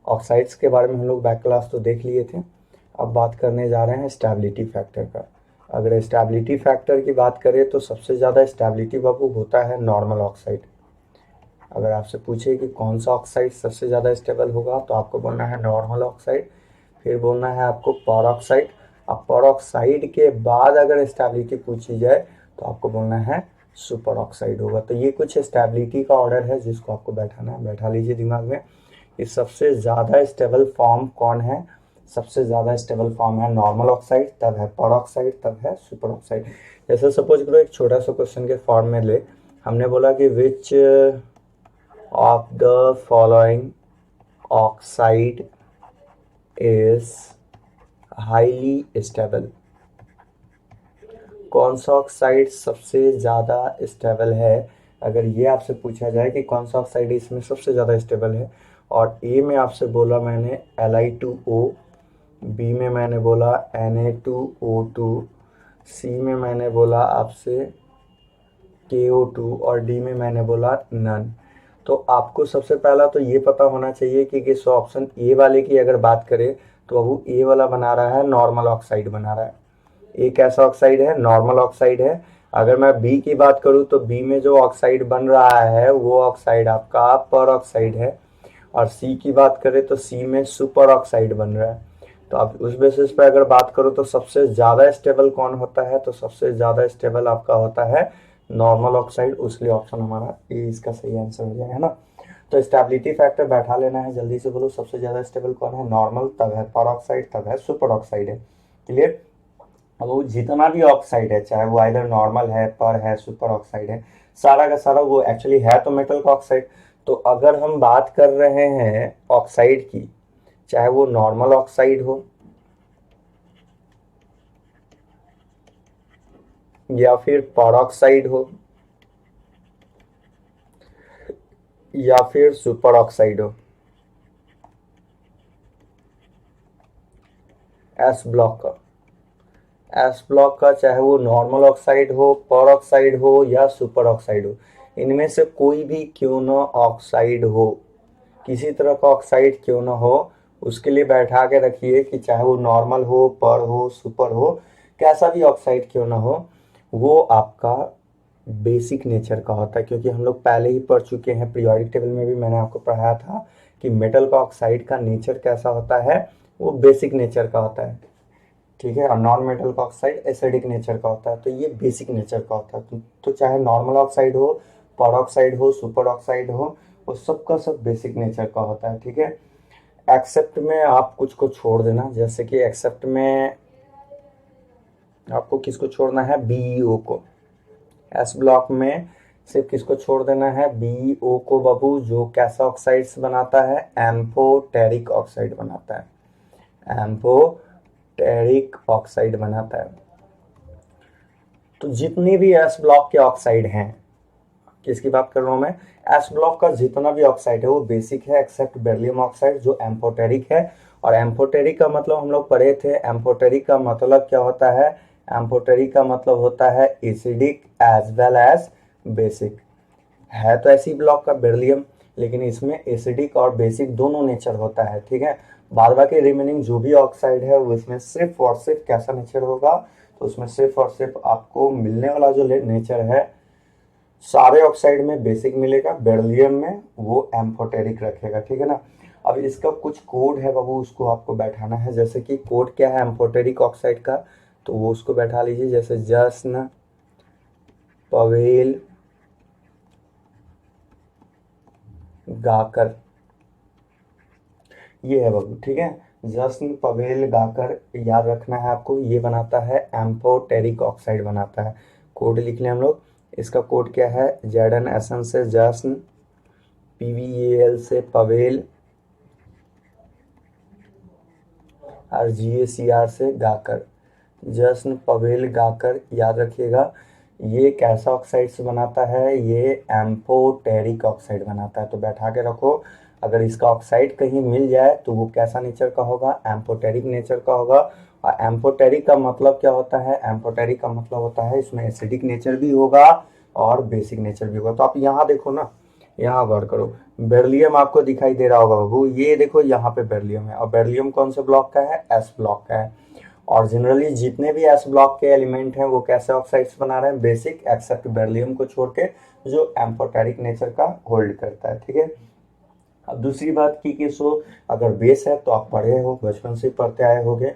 Oxides के बारे में हम लोग बैक क्लास तो देख लिए थे। अब बात करने जा रहे हैं स्टेबिलिटी फैक्टर का। अगर स्टेबिलिटी फैक्टर की बात करें तो सबसे ज़्यादा स्टेबिलिटी बाबू होता है नॉर्मल ऑक्साइड। अगर आपसे पूछे कि कौन सा ऑक्साइड सबसे ज़्यादा स्टेबल होगा तो आपको बोलना है नॉर्मल ऑक्साइड, फिर बोलना है आपको परऑक्साइड। अब परऑक्साइड के बाद अगर स्टेबिलिटी पूछी जाए तो आपको बोलना है सुपर ऑक्साइड होगा। तो ये कुछ स्टेबिलिटी का ऑर्डर है जिसको आपको बैठाना है, बैठा लीजिए दिमाग में। ये सबसे ज़्यादा स्टेबल फॉर्म कौन है? सबसे ज़्यादा स्टेबल फॉर्म है नॉर्मल ऑक्साइड, तब है परऑक्साइड, तब है सुपर ऑक्साइड। जैसे सपोज करो एक छोटा सा क्वेश्चन के फॉर्म में ले, हमने बोला कि which of the following oxide is highly stable. कौन सा ऑक्साइड सबसे ज़्यादा स्टेबल है? अगर ये आपसे पूछा जाए कि कौन सा ऑक्साइड इसमें सबसे ज़्यादा स्टेबल है, और ए में आपसे बोला मैंने Li2O, बी में मैंने बोला Na2O2, सी में मैंने बोला आपसे KO2 और डी में मैंने बोला नन। तो आपको सबसे पहला तो ये पता होना चाहिए कि किस ऑप्शन ए वाले की अगर बात करें तो वो ए वाला बना रहा है नॉर्मल ऑक्साइड बना रहा है। ए कैसा ऑक्साइड है? नॉर्मल ऑक्साइड है। अगर मैं बी की बात करूं तो बी में जो ऑक्साइड बन रहा है वो ऑक्साइड आपका पर ऑक्साइड है, और सी की बात करें तो सी में सुपर ऑक्साइड बन रहा है। तो आप उस बेसिस पे अगर बात करो तो सबसे ज़्यादा स्टेबल कौन होता है? तो सबसे ज़्यादा स्टेबल आपका होता है नॉर्मल ऑक्साइड। उसलिए ऑप्शन हमारा ए इसका सही आंसर हो जाएगा, है ना। तो स्टेबिलिटी फैक्टर बैठा लेना है, जल्दी से बोलो सबसे ज़्यादा स्टेबल कौन है? नॉर्मल, तब है पर ऑक्साइड, तब है सुपर ऑक्साइड है। क्लियर? अब वो जितना भी ऑक्साइड है, चाहे वो आइदर नॉर्मल है, पर है, सुपर ऑक्साइड है, सारा का सारा वो एक्चुअली है तो मेटल का ऑक्साइड। तो अगर हम बात कर रहे हैं ऑक्साइड की, चाहे वो नॉर्मल ऑक्साइड हो या फिर परऑक्साइड हो या फिर सुपर ऑक्साइड हो, एस ब्लॉक का, एस ब्लॉक का चाहे वो नॉर्मल ऑक्साइड हो, पर ऑक्साइड हो या सुपर ऑक्साइड हो, इनमें से कोई भी क्यों ना ऑक्साइड हो, किसी तरह का ऑक्साइड क्यों ना हो, उसके लिए बैठा के रखिए कि चाहे वो नॉर्मल हो, पर हो, सुपर हो, कैसा भी ऑक्साइड क्यों ना हो, वो आपका बेसिक नेचर का होता है। क्योंकि हम लोग पहले ही पढ़ चुके हैं, पीरियोडिक टेबल में भी मैंने आपको पढ़ाया था कि मेटल का ऑक्साइड का नेचर कैसा होता है, वो बेसिक नेचर का होता है, ठीक है। और नॉन मेटल का ऑक्साइड एसिडिक नेचर का होता है, तो ये बेसिक नेचर का होता है। तो चाहे नॉर्मल ऑक्साइड हो, पर ऑक्साइड हो, सुपर ऑक्साइड हो, वो सब का सब बेसिक नेचर का होता है, ठीक है। एक्सेप्ट में आप कुछ को छोड़ देना, जैसे कि एक्सेप्ट में आपको किसको छोड़ना है? BeO को। एस ब्लॉक में सिर्फ किसको छोड़ देना है? BeO को बाबू, जो कैसा ऑक्साइड्स बनाता है? एम्फोटेरिक ऑक्साइड बनाता है, एम्फोटेरिक ऑक्साइड बनाता है। तो जितने भी एस ब्लॉक के ऑक्साइड हैं, किसकी बात कर रहा हूं मैं? एस ब्लॉक का जितना भी ऑक्साइड है वो बेसिक है, एक्सेप्ट बेरिलियम ऑक्साइड जो एम्फोटेरिक है। और एम्फोटेरिक का मतलब हम लोग पढ़े थे, एम्फोटेरिक का मतलब क्या होता है? एम्फोटेरिक का मतलब होता है acidic as well as basic. है तो ऐसी ब्लॉक का बेरिलियम, लेकिन इसमें एसिडिक और बेसिक दोनों नेचर होता है, ठीक है। बाद बाकी रिमेनिंग जो भी ऑक्साइड है वो इसमें सिर्फ और सिर्फ कैसा नेचर होगा? तो उसमें सिर्फ और सिर्फ आपको मिलने वाला जो नेचर है सारे ऑक्साइड में बेसिक मिलेगा, बेरिलियम में वो एम्फोटेरिक रखेगा, ठीक है ना। अब इसका कुछ कोड है बाबू, उसको आपको बैठाना है। जैसे कि कोड क्या है एम्फोटेरिक ऑक्साइड का, तो वो उसको बैठा लीजिए, जैसे जश्न, पवेल, गाकर, ये है बाबू, ठीक है। जश्न, पवेल, गाकर याद रखना है आपको, ये बनाता है एम्फोटेरिक ऑक्साइड बनाता है। कोड लिख लें हम लोग, इसका कोड क्या है? ZnSn से जश्न, PVAl से पवेल, और GACr से गाकर। जश्न, पवेल, गाकर याद रखिएगा। ये कैसा ऑक्साइड से बनाता है? ये एम्फोटेरिक ऑक्साइड बनाता है। तो बैठा के रखो, अगर इसका ऑक्साइड कहीं मिल जाए तो वो कैसा नेचर का होगा? एम्फोटेरिक नेचर का होगा। और एम्फोटेरिक का मतलब क्या होता है? एम्फोटेरिक का मतलब होता है इसमें एसिडिक नेचर भी होगा और बेसिक नेचर भी होगा। तो आप यहाँ देखो ना, यहाँ गौर करो, बेरिलियम आपको दिखाई दे रहा होगा बाबू, ये देखो यहाँ पे बेरिलियम है, और बेरिलियम कौन से ब्लॉक का है, एस ब्लॉक का है। और जनरली जितने भी एस ब्लॉक के एलिमेंट हैं वो कैसे ऑक्साइड्स बना रहे हैं, बेसिक, एक्सेप्ट बेरिलियम को छोड़ के, जो एम्फोटेरिक नेचर का होल्ड करता है, ठीक है। अब दूसरी बात की कि सो अगर बेस है, तो आप पढ़े हो, बचपन से पढ़ते आए होंगे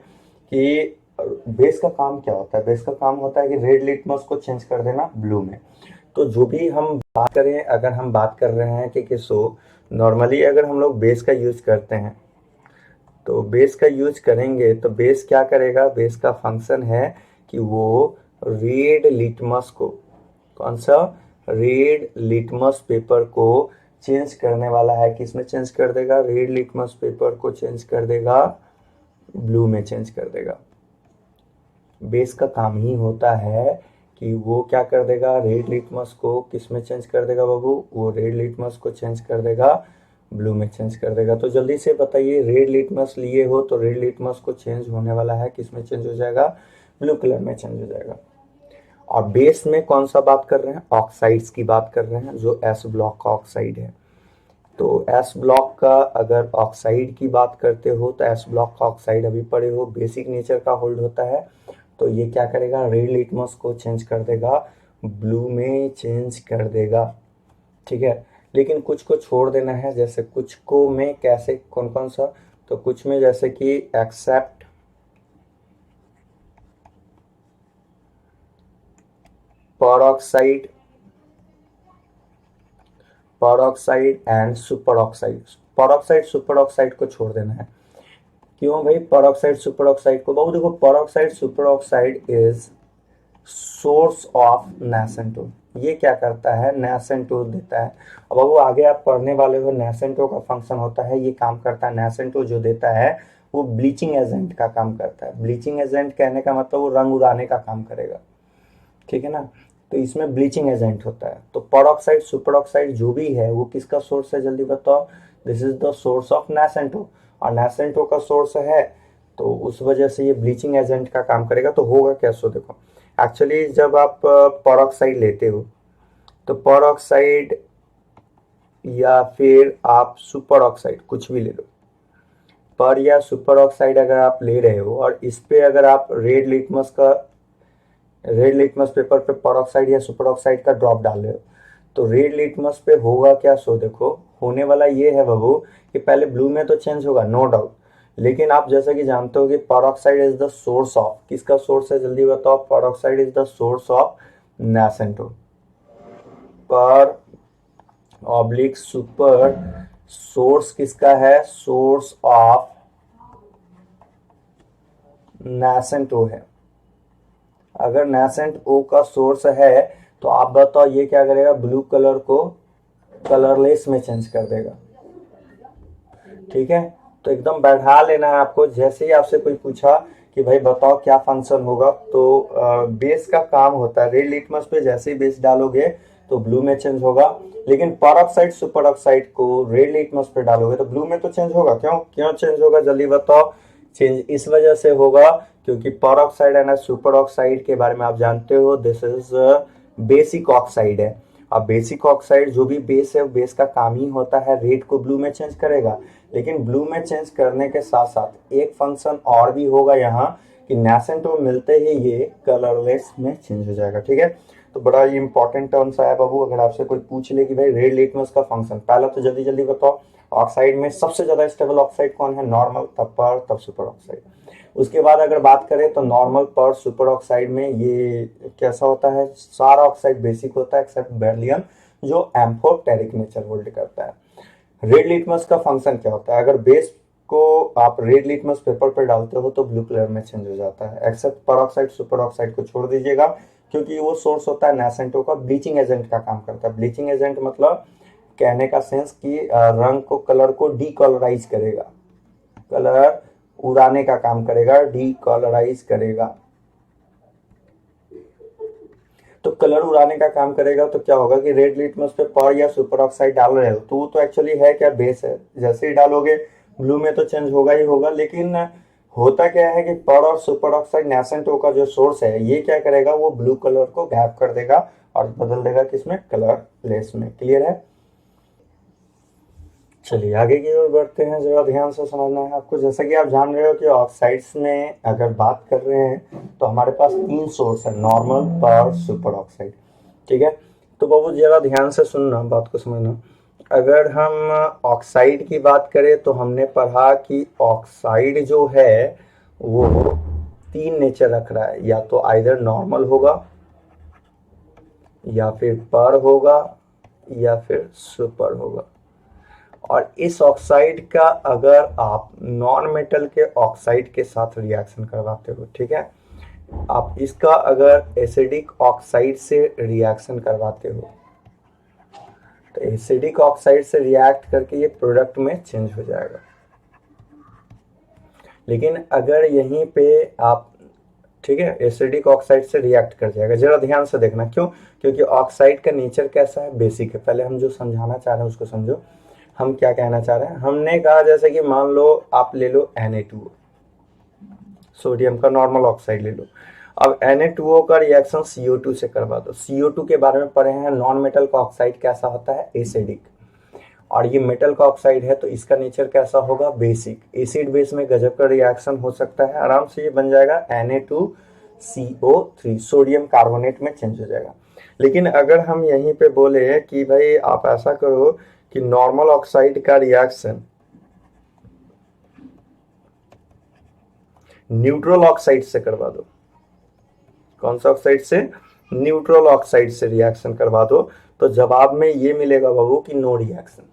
कि बेस का काम क्या होता है। बेस का काम होता है कि रेड लिटमस को चेंज कर देना ब्लू में। तो जो भी हम बात करें, अगर हम बात कर रहे हैं कि सो नॉर्मली अगर हम लोग बेस का यूज करते हैं, तो बेस का यूज करेंगे तो बेस क्या करेगा, बेस का फंक्शन है कि वो रेड लिटमस को, कौन सा, रेड लिटमस पेपर को चेंज करने वाला है, किसमें चेंज कर देगा, रेड लिटमस पेपर को चेंज कर देगा ब्लू में, चेंज कर देगा। बेस का काम ही होता है कि वो क्या कर देगा, रेड लिटमस को किस में चेंज कर देगा बाबू, वो रेड लिटमस को चेंज कर देगा ब्लू में, चेंज कर देगा। तो जल्दी से बताइए, रेड लिटमस लिए हो तो रेड लिटमस को चेंज होने वाला है, किस में चेंज हो जाएगा, ब्लू कलर में चेंज हो जाएगा। और बेस में कौन सा बात कर रहे हैं, ऑक्साइड्स की बात कर रहे हैं, जो एस ब्लॉक का ऑक्साइड है। तो एस ब्लॉक का अगर ऑक्साइड की बात करते हो, तो एस ब्लॉक का ऑक्साइड अभी पढ़े हो, बेसिक नेचर का होल्ड होता है। तो ये क्या करेगा, रेड लिटमस को चेंज कर देगा ब्लू में, चेंज कर देगा, ठीक है। लेकिन कुछ को छोड़ देना है, जैसे कुछ को में कैसे, कौन कौन सा, तो कुछ में जैसे कि except peroxide and superoxide. Peroxide super oxide को छोड़ देना है। क्यों भाई परऑक्साइड सुपर ऑक्साइड को, बहुत देखो, peroxide super oxide is source of nascent O. ये क्या करता है, नैसेंटो देता है। अब वो आगे आप पढ़ने वाले हो, नैसेंटो का फंक्शन होता है, ये काम करता है, नैसेंटो जो देता है वो ब्लीचिंग एजेंट का काम करता है। ब्लीचिंग एजेंट कहने का मतलब वो रंग उड़ाने का काम करेगा, ठीक है ना। तो इसमें ब्लीचिंग एजेंट होता है। तो परऑक्साइड सुपर ऑक्साइड जो भी है वो किसका सोर्स है, जल्दी बताओ, this is the source of nascent O, और नैसेंटो का सोर्स है, तो उस वजह से ये ब्लीचिंग एजेंट का काम करेगा। तो होगा क्या, सो देखो, एक्चुअली जब आप परऑक्साइड लेते हो, तो परऑक्साइड या फिर आप सुपर ऑक्साइड कुछ भी ले लो, पर या सुपर ऑक्साइड अगर आप ले रहे हो और इस पे अगर आप रेड लिटमस पेपर पे परऑक्साइड या सुपर ऑक्साइड का ड्रॉप डाल रहे हो, तो रेड लिटमस पे होगा क्या, सो देखो, होने वाला ये है बाबू कि पहले ब्लू में तो चेंज होगा, नो डाउट। लेकिन आप जैसा कि जानते हो कि peroxide is the source of, किसका सोर्स है, जल्दी बताओ, peroxide is the source of nascent O. Per oblique super source किसका है, सोर्स ऑफ नैसेंटो है। अगर नैसेंट ओ का सोर्स है, तो आप बताओ ये क्या करेगा, ब्लू कलर को कलरलेस में चेंज कर देगा, ठीक है। तो एकदम बैठा लेना है आपको, जैसे ही आपसे कोई पूछा कि भाई बताओ क्या फंक्शन होगा, तो बेस का काम होता है, रेड लिटमस पे जैसे ही बेस डालोगे तो ब्लू में चेंज होगा। लेकिन परऑक्साइड सुपर ऑक्साइड को रेड लिटमस पे डालोगे तो ब्लू में तो चेंज होगा, क्यों क्यों चेंज होगा, जल्दी बताओ। चेंज इस वजह से होगा क्योंकि परऑक्साइड एंड सुपर ऑक्साइड के बारे में आप जानते हो, दिस इज बेसिक ऑक्साइड है। अब बेसिक ऑक्साइड जो भी बेस है, बेस का काम ही होता है रेड को ब्लू में चेंज करेगा। लेकिन ब्लू में चेंज करने के साथ साथ एक फंक्शन और भी होगा यहाँ कि नैसेंटो मिलते ही ये कलरलेस में चेंज हो जाएगा, ठीक है। तो बड़ा ही इंपॉर्टेंट टर्म्स आया बाबू, अगर आपसे कोई पूछ ले कि भाई रेड लिटमस का फंक्शन, पहला तो जल्दी जल्दी बताओ, ऑक्साइड में सबसे ज्यादा स्टेबल ऑक्साइड कौन है, नॉर्मल, तब पर, तब सुपर ऑक्साइड। उसके बाद अगर बात करें तो नॉर्मल पर सुपर ऑक्साइड में ये कैसा होता है, सारा ऑक्साइड बेसिक होता है एक्सेप्ट बेरिलियम, जो एम्फोटेरिक नेचर होल्ड करता है। रेड लिटमस का फंक्शन क्या होता है, अगर बेस को आप रेड लिटमस पेपर पर डालते हो तो ब्लू कलर में चेंज हो जाता है, एक्सेप्ट परऑक्साइड सुपर ऑक्साइड को छोड़ दीजिएगा, क्योंकि वो सोर्स होता है नैसेंटो का, ब्लीचिंग एजेंट का काम करता है। ब्लीचिंग एजेंट मतलब कहने का सेंस कि रंग को, कलर को डीकलराइज करेगा, कलर उड़ाने का काम करेगा, डीकलराइज करेगा। तो कलर उड़ाने का काम करेगा, तो क्या होगा कि रेड लिटमस पे पर या सुपर ऑक्साइड डाल रहे हो तो वो तो एक्चुअली है क्या, बेस है, जैसे ही डालोगे ब्लू में तो चेंज होगा ही होगा। लेकिन होता क्या है कि पर और सुपर ऑक्साइड नैसेंटो का जो सोर्स है, ये क्या करेगा, वो ब्लू कलर को गैप कर देगा और बदल देगा किसमें, कलरलेस में, क्लियर है। चलिए आगे की ओर बढ़ते हैं, जरा ध्यान से समझना है आपको। जैसा कि आप जान रहे हो कि ऑक्साइड्स में अगर बात कर रहे हैं तो हमारे पास 3 सोर्स है, नॉर्मल, पावर, सुपर ऑक्साइड। ठीक है, तो बाबू जरा ध्यान से सुनना, बात को समझना। अगर हम ऑक्साइड की बात करें तो हमने पढ़ा कि ऑक्साइड जो है वो 3 नेचर रख रहा है, या तो आइदर नॉर्मल होगा, या फिर पर होगा, या फिर सुपर होगा। और इस ऑक्साइड का अगर आप नॉन मेटल के ऑक्साइड के साथ रिएक्शन करवाते हो, ठीक है, आप इसका अगर एसिडिक ऑक्साइड से रिएक्शन करवाते हो तो एसिडिक ऑक्साइड से रिएक्ट करके ये प्रोडक्ट में चेंज हो जाएगा। लेकिन अगर यहीं पे आप, ठीक है, एसिडिक ऑक्साइड से रिएक्ट कर जाएगा। जरा ध्यान से देखना, क्यों? क्योंकि ऑक्साइड का नेचर कैसा है, बेसिक है। पहले हम जो समझाना चाह रहे हैं उसको समझो। हम क्या कहना चाह रहे हैं, हमने कहा जैसे कि मान लो आप ले लो Na2O, सोडियम का नॉर्मल ऑक्साइड ले लो। अब Na2O का रिएक्शन CO2 से करवा दो। CO2 के बारे में पढ़े हैं, नॉन मेटल का ऑक्साइड कैसा होता है, एसिडिक। और ये मेटल का ऑक्साइड है तो इसका नेचर कैसा होगा, बेसिक। एसिड बेस में गजब का रिएक्शन हो सकता है, आराम से ये बन जाएगा Na2CO3, सोडियम कार्बोनेट में चेंज हो जाएगा। लेकिन अगर हम यहीं पे बोले कि भाई आप ऐसा करो कि नॉर्मल ऑक्साइड का रिएक्शन न्यूट्रल ऑक्साइड से करवा दो। कौन सा ऑक्साइड से? न्यूट्रल ऑक्साइड से रिएक्शन करवा दो, तो जवाब में ये मिलेगा बाबू कि नो रिएक्शन।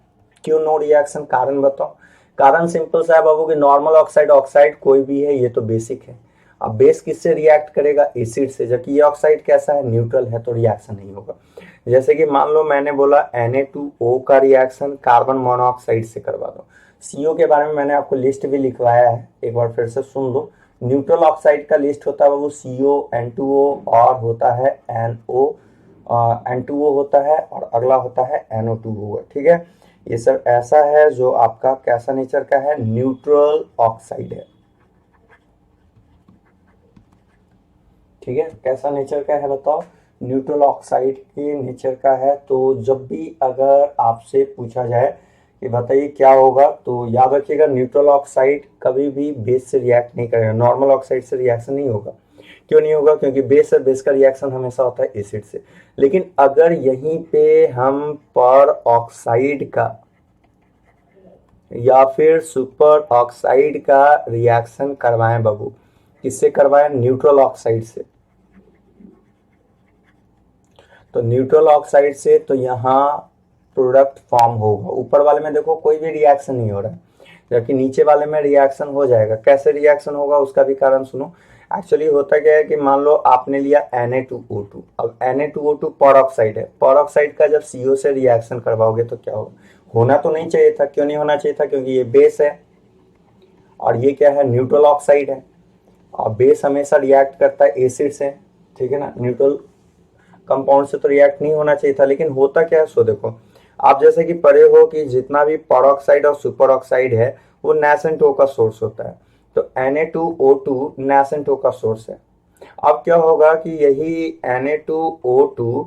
क्यों नो रिएक्शन? कारण बताओ। कारण सिंपल सा है बाबू कि नॉर्मल ऑक्साइड, ऑक्साइड कोई भी है, ये तो बेसिक है। अब बेस किससे रिएक्ट करेगा? एसिड से। जबकि ये ऑक्साइड कैसा है, न्यूट्रल है, तो रिएक्शन नहीं होगा। जैसे कि मान लो मैंने बोला Na2O का रिएक्शन कार्बन मोनोऑक्साइड से करवा दो। CO के बारे में मैंने आपको लिस्ट भी लिखवाया है, एक बार फिर से सुन लो। न्यूट्रल ऑक्साइड का लिस्ट होता है वो CO, N2O और होता है NO, N2O होता है और अगला होता है NO2 ठीक है। ये सब ऐसा है जो आपका कैसा नेचर का है, न्यूट्रल ऑक्साइड है। ठीक है, कैसा नेचर का है बताओ? न्यूट्रल ऑक्साइड के नेचर का है। तो जब भी अगर आपसे पूछा जाए कि बताइए क्या होगा, तो याद रखिएगा न्यूट्रल ऑक्साइड कभी भी बेस से रिएक्ट नहीं करेगा, नॉर्मल ऑक्साइड से रिएक्शन नहीं होगा। क्यों नहीं होगा? क्योंकि बेस और बेस का रिएक्शन हमेशा होता है एसिड से। लेकिन अगर यहीं पे हम पर ऑक्साइड का या फिर सुपर ऑक्साइड का रिएक्शन करवाएं बाबू, किससे करवाएं? न्यूट्रल ऑक्साइड से। तो न्यूट्रल ऑक्साइड से तो यहाँ प्रोडक्ट फॉर्म होगा। ऊपर वाले में देखो कोई भी रिएक्शन नहीं हो रहा है, जबकि नीचे वाले में रिएक्शन हो जाएगा। कैसे रिएक्शन होगा उसका भी कारण सुनो। एक्चुअली होता क्या है कि मान लो आपने लिया Na2O2। अब Na2O2 पर ऑक्साइड है, पर ऑक्साइड का जब CO से रिएक्शन करवाओगे तो क्या होगा? होना तो नहीं चाहिए था। क्यों नहीं होना चाहिए था? क्योंकि ये बेस है और ये क्या है, न्यूट्रल ऑक्साइड है। और बेस हमेशा रिएक्ट करता है एसिड से, ठीक है ना। न्यूट्रल कंपाउंड से तो रिएक्ट नहीं होना चाहिए था। लेकिन होता क्या है, सो देखो आप जैसे कि पढ़े हो कि जितना भी पर ऑक्साइड और सुपर ऑक्साइड है वो नेसेंट O का सोर्स होता है। तो Na2O2 नेसेंट O का सोर्स है। अब क्या होगा कि यही Na2O2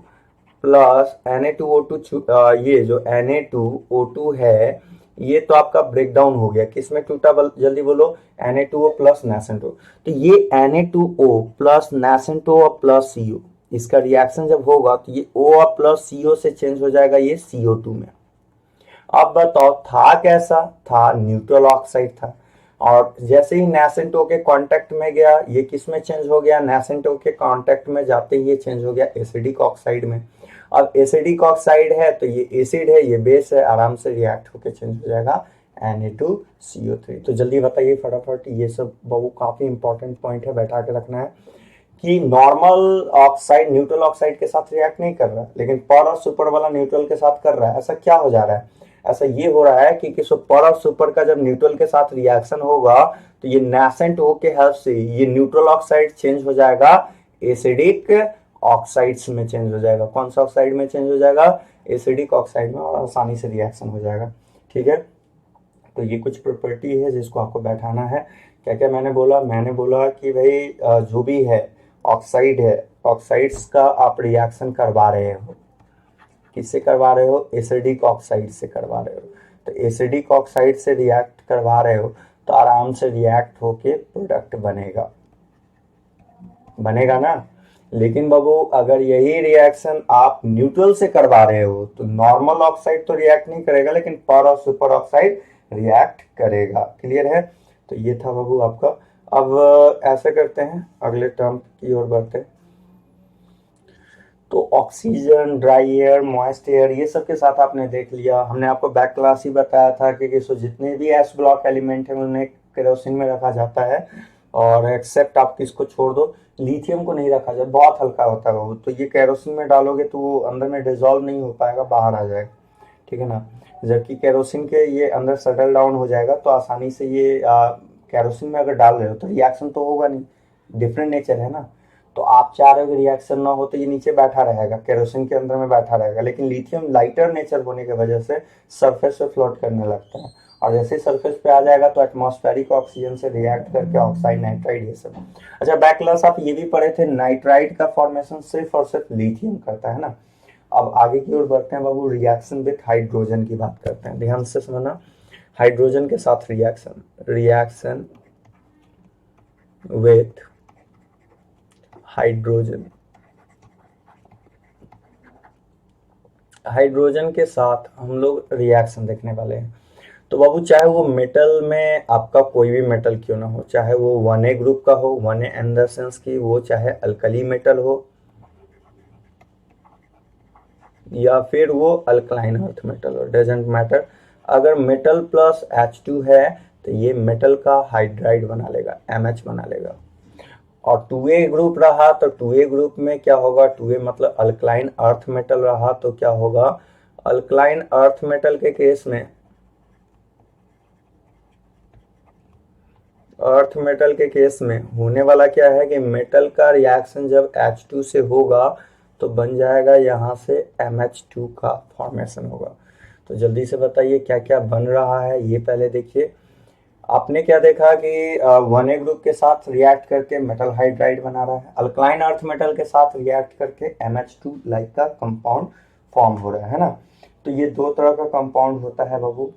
प्लस Na2O2, ये जो Na2O2 है ये तो आपका ब्रेकडाउन हो गया। किसमें टूटा? जल्दी बोलो। Na2O plus nascent O। तो ये Na2O प्लस नेसेंट O और प्लस CO, इसका रिएक्शन जब होगा तो ये O और प्लस CO से चेंज हो जाएगा ये CO2 में। अब बताओ था कैसा? था न्यूट्रल ऑक्साइड था। और जैसे ही नेसेंट O के कांटेक्ट में गया ये किस में चेंज हो गया? नेसेंट O के कांटेक्ट में जाते ही ये चेंज हो गया एसिडिक ऑक्साइड में। अब एसिडिक ऑक्साइड है तो ये एसिड है, ये बेस है, आराम से रिएक्ट होकर चेंज हो जाएगा Na2CO3। तो जल्दी बताइए फटाफट, ये सब बाबू काफी इंपॉर्टेंट पॉइंट है, बैठा के रखना है कि नॉर्मल ऑक्साइड न्यूट्रल ऑक्साइड के साथ रिएक्ट नहीं कर रहा है, लेकिन पर और सुपर वाला न्यूट्रल के साथ कर रहा है। ऐसा क्या हो जा रहा है? ऐसा ये हो रहा है कि सुपर और सुपर का जब न्यूट्रल के साथ रिएक्शन होगा तो ये नेसेंट O के हेल्प से ये न्यूट्रल ऑक्साइड चेंज हो जाएगा एसिडिक ऑक्साइड्स में चेंज हो जाएगा। कौन सा ऑक्साइड में चेंज हो जाएगा? एसिडिक ऑक्साइड में, और आसानी से रिएक्शन हो जाएगा। ठीक है, तो ये कुछ प्रॉपर्टी है जिसको आपको बैठाना है। क्या क्या मैंने बोला? मैंने बोला कि भाई जो भी है ऑक्साइड है, ऑक्साइड्स का आप रिएक्शन करवा रहे हो, किससे करवा रहे हो? एसिडिक ऑक्साइड से करवा रहे हो। तो एसिडिक ऑक्साइड से रिएक्ट करवा रहे हो तो आराम से रिएक्ट होके प्रोडक्ट बनेगा, बनेगा ना। लेकिन बाबू अगर यही रिएक्शन आप न्यूट्रल से करवा रहे हो तो नॉर्मल ऑक्साइड तो रिएक्ट नहीं करेगा, लेकिन पर और सुपर ऑक्साइड रिएक्ट करेगा। क्लियर है? तो ये था बाबू आपका। अब ऐसे करते हैं, अगले टर्म की ओर बढ़ते हैं। तो oxygen, dry air, moist air, ये सब के साथ आपने देख लिया। हमने आपको बैक क्लास ही बताया था कि जितने भी एस ब्लॉक एलिमेंट है उन्हें केरोसिन में रखा जाता है, और एक्सेप्ट आप किसको छोड़ दो, लिथियम को नहीं रखा जाए, बहुत हल्का होता है वो, तो ये केरोसिन में डालोगे तो वो अंदर में डिजोल्व नहीं हो पाएगा, बाहर आ जाएगा। ठीक है ना? जबकि केरोसिन के ये अंदर सेटल डाउन हो जाएगा, तो आसानी से ये केरोसिन में अगर डाल रहे हो तो रिएक्शन तो होगा नहीं, डिफरेंट नेचर है ना। तो आप चाह रहे हो कि रिएक्शन ना हो तो ये नीचे बैठा रहेगा, केरोसिन के अंदर में बैठा रहेगा, लेकिन लिथियम लाइटर नेचर होने की वजह से सरफेस पे फ्लोट करने लगता है, और जैसे ही सरफेस पे आ जाएगा तो एटमॉस्फेरिक ऑक्सीजन से रिएक्ट करके ऑक्साइड, नाइट्राइड, ये सब। अच्छा, बैक क्लास आप ये भी पढ़े थे, नाइट्राइड का फॉर्मेशन सिर्फ और सिर्फ लिथियम करता है ना। अब आगे की ओर बढ़ते हैं बाबू, रिएक्शन विथ हाइड्रोजन की बात करते हैं, ध्यान से समझना। हाइड्रोजन के साथ reaction, reaction with hydrogen, hydrogen के साथ हम लोग रिएक्शन देखने वाले हैं। तो बाबू चाहे वो मेटल में आपका कोई भी मेटल क्यों ना हो, चाहे वो 1A ग्रुप का हो, 1A इन द सेंस की वो चाहे अल्कली मेटल हो, या फिर वो अल्कलाइन अर्थ मेटल हो, डजेंट मैटर। अगर मेटल प्लस H2 है तो ये मेटल का हाइड्राइड बना लेगा, MH बना लेगा। और 2A ग्रुप रहा तो 2A ग्रुप में क्या होगा, 2A मतलब अल्कलाइन अर्थ मेटल रहा तो क्या होगा, अल्कलाइन अर्थ मेटल के केस में, अर्थ मेटल के केस में होने वाला क्या है कि मेटल का रिएक्शन जब H2 से होगा तो बन जाएगा यहाँ से MH2 का फॉर्मेशन होगा। तो जल्दी से बताइए क्या क्या बन रहा है, ये पहले देखिए। आपने क्या देखा कि 1A ग्रुप के साथ रिएक्ट करके मेटल हाइड्राइड बना रहा है, अल्कलाइन अर्थ मेटल के साथ रिएक्ट करके MH2 लाइक का कंपाउंड फॉर्म हो रहा है ना। तो ये दो तरह का कंपाउंड होता है बाबू,